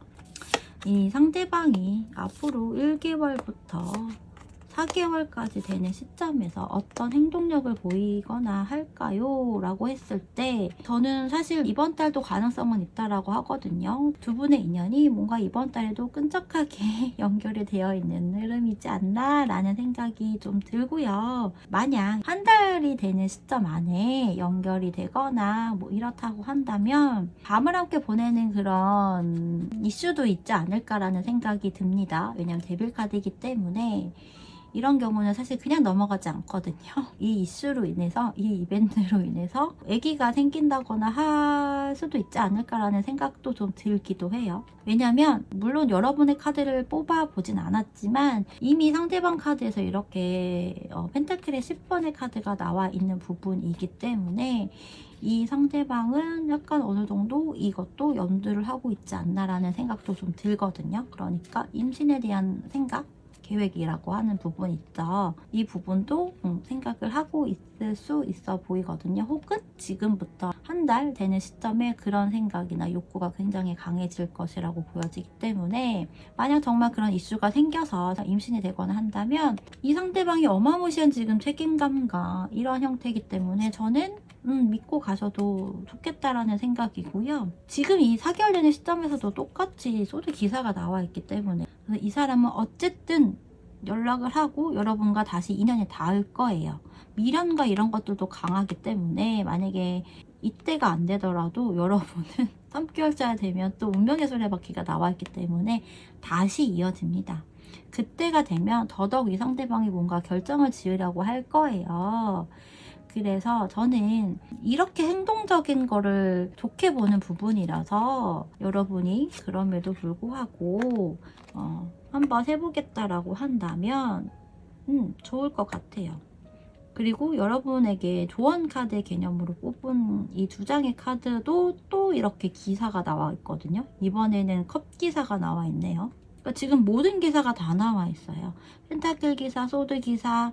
이 상대방이 앞으로 1개월부터 4개월까지 되는 시점에서 어떤 행동력을 보이거나 할까요? 라고 했을 때 저는 사실 이번 달도 가능성은 있다라고 하거든요. 두 분의 인연이 뭔가 이번 달에도 끈적하게 연결이 되어 있는 흐름이지 않나 라는 생각이 좀 들고요. 만약 한 달이 되는 시점 안에 연결이 되거나 뭐 이렇다고 한다면 밤을 함께 보내는 그런 이슈도 있지 않을까라는 생각이 듭니다. 왜냐면 데빌 카드이기 때문에 이런 경우는 사실 그냥 넘어가지 않거든요. 이 이슈로 인해서, 이 이벤트로 인해서 아기가 생긴다거나 할 수도 있지 않을까라는 생각도 좀 들기도 해요. 왜냐면 물론 여러분의 카드를 뽑아보진 않았지만 이미 상대방 카드에서 이렇게 펜타클의 10번의 카드가 나와 있는 부분이기 때문에 이 상대방은 약간 어느 정도 이것도 염두를 하고 있지 않나라는 생각도 좀 들거든요. 그러니까 임신에 대한 생각, 계획이라고 하는 부분 있죠. 이 부분도 생각을 하고 있을 수 있어 보이거든요. 혹은 지금부터 한 달 되는 시점에 그런 생각이나 욕구가 굉장히 강해질 것이라고 보여지기 때문에 만약 정말 그런 이슈가 생겨서 임신이 되거나 한다면 이 상대방이 어마무시한 지금 책임감과 이런 형태이기 때문에 저는 믿고 가셔도 좋겠다라는 생각이고요. 지금 이 4개월 되는 시점에서도 똑같이 소드 기사가 나와 있기 때문에 그래서 이 사람은 어쨌든 연락을 하고 여러분과 다시 인연이 닿을 거예요. 미련과 이런 것들도 강하기 때문에 만약에 이때가 안 되더라도 여러분은 3개월째 되면 또 운명의 수레바퀴가 나와 있기 때문에 다시 이어집니다. 그때가 되면 더더욱 이 상대방이 뭔가 결정을 지으려고 할 거예요. 그래서 저는 이렇게 행동적인 거를 좋게 보는 부분이라서 여러분이 그럼에도 불구하고 한번 해보겠다라고 한다면 좋을 것 같아요. 그리고 여러분에게 조언 카드 개념으로 뽑은 이 2장의 카드도 또 이렇게 기사가 나와 있거든요. 이번에는 컵 기사가 나와 있네요. 그러니까 지금 모든 기사가 다 나와 있어요. 펜타클 기사, 소드 기사,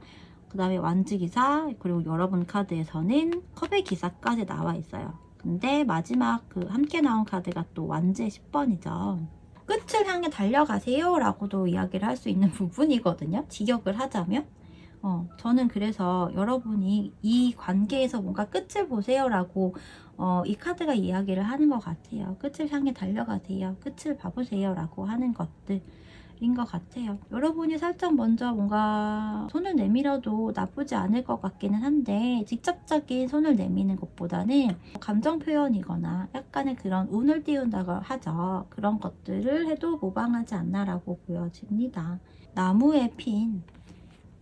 그 다음에 완즈 기사, 그리고 여러분 카드에서는 컵의 기사까지 나와 있어요. 근데 마지막 그 함께 나온 카드가 또 완즈의 10번이죠. 끝을 향해 달려가세요 라고도 이야기를 할 수 있는 부분이거든요. 직역을 하자면. 저는 그래서 여러분이 이 관계에서 뭔가 끝을 보세요 라고 이 카드가 이야기를 하는 것 같아요. 끝을 향해 달려가세요. 끝을 봐보세요 라고 하는 것들인 것 같아요. 여러분이 살짝 먼저 뭔가 손을 내밀어도 나쁘지 않을 것 같기는 한데 직접적인 손을 내미는 것보다는 감정 표현이거나 약간의 그런 운을 띄운다고 하죠. 그런 것들을 해도 무방하지 않나라고 보여집니다. 나무에 핀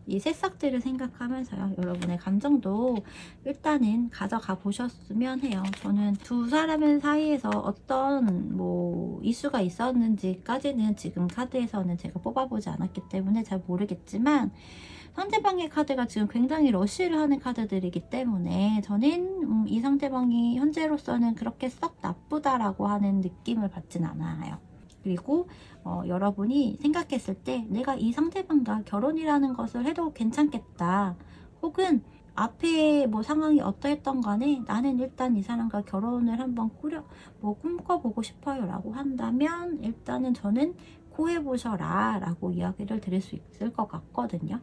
이 새싹들을 생각하면서요. 여러분의 감정도 일단은 가져가 보셨으면 해요. 저는 두 사람 사이에서 어떤 뭐 이슈가 있었는지까지는 지금 카드에서는 제가 뽑아보지 않았기 때문에 잘 모르겠지만 상대방의 카드가 지금 굉장히 러쉬를 하는 카드들이기 때문에 저는 이 상대방이 현재로서는 그렇게 썩 나쁘다라고 하는 느낌을 받진 않아요. 그리고 여러분이 생각했을 때 내가 이 상대방과 결혼이라는 것을 해도 괜찮겠다. 혹은 앞에 뭐 상황이 어떠했던 간에 나는 일단 이 사람과 결혼을 한번 꿈꿔보고 싶어요 라고 한다면 일단은 저는 고해보셔라 라고 이야기를 드릴 수 있을 것 같거든요.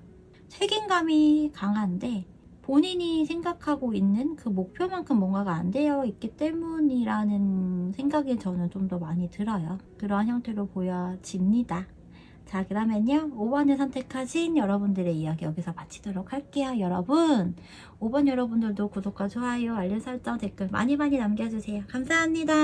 책임감이 강한데 본인이 생각하고 있는 그 목표만큼 뭔가가 안 되어 있기 때문이라는 생각이 저는 좀 더 많이 들어요. 그러한 형태로 보여집니다. 자, 그러면요 5번을 선택하신 여러분들의 이야기 여기서 마치도록 할게요. 여러분 5번 여러분들도 구독과 좋아요 알림 설정 댓글 많이 남겨주세요. 감사합니다.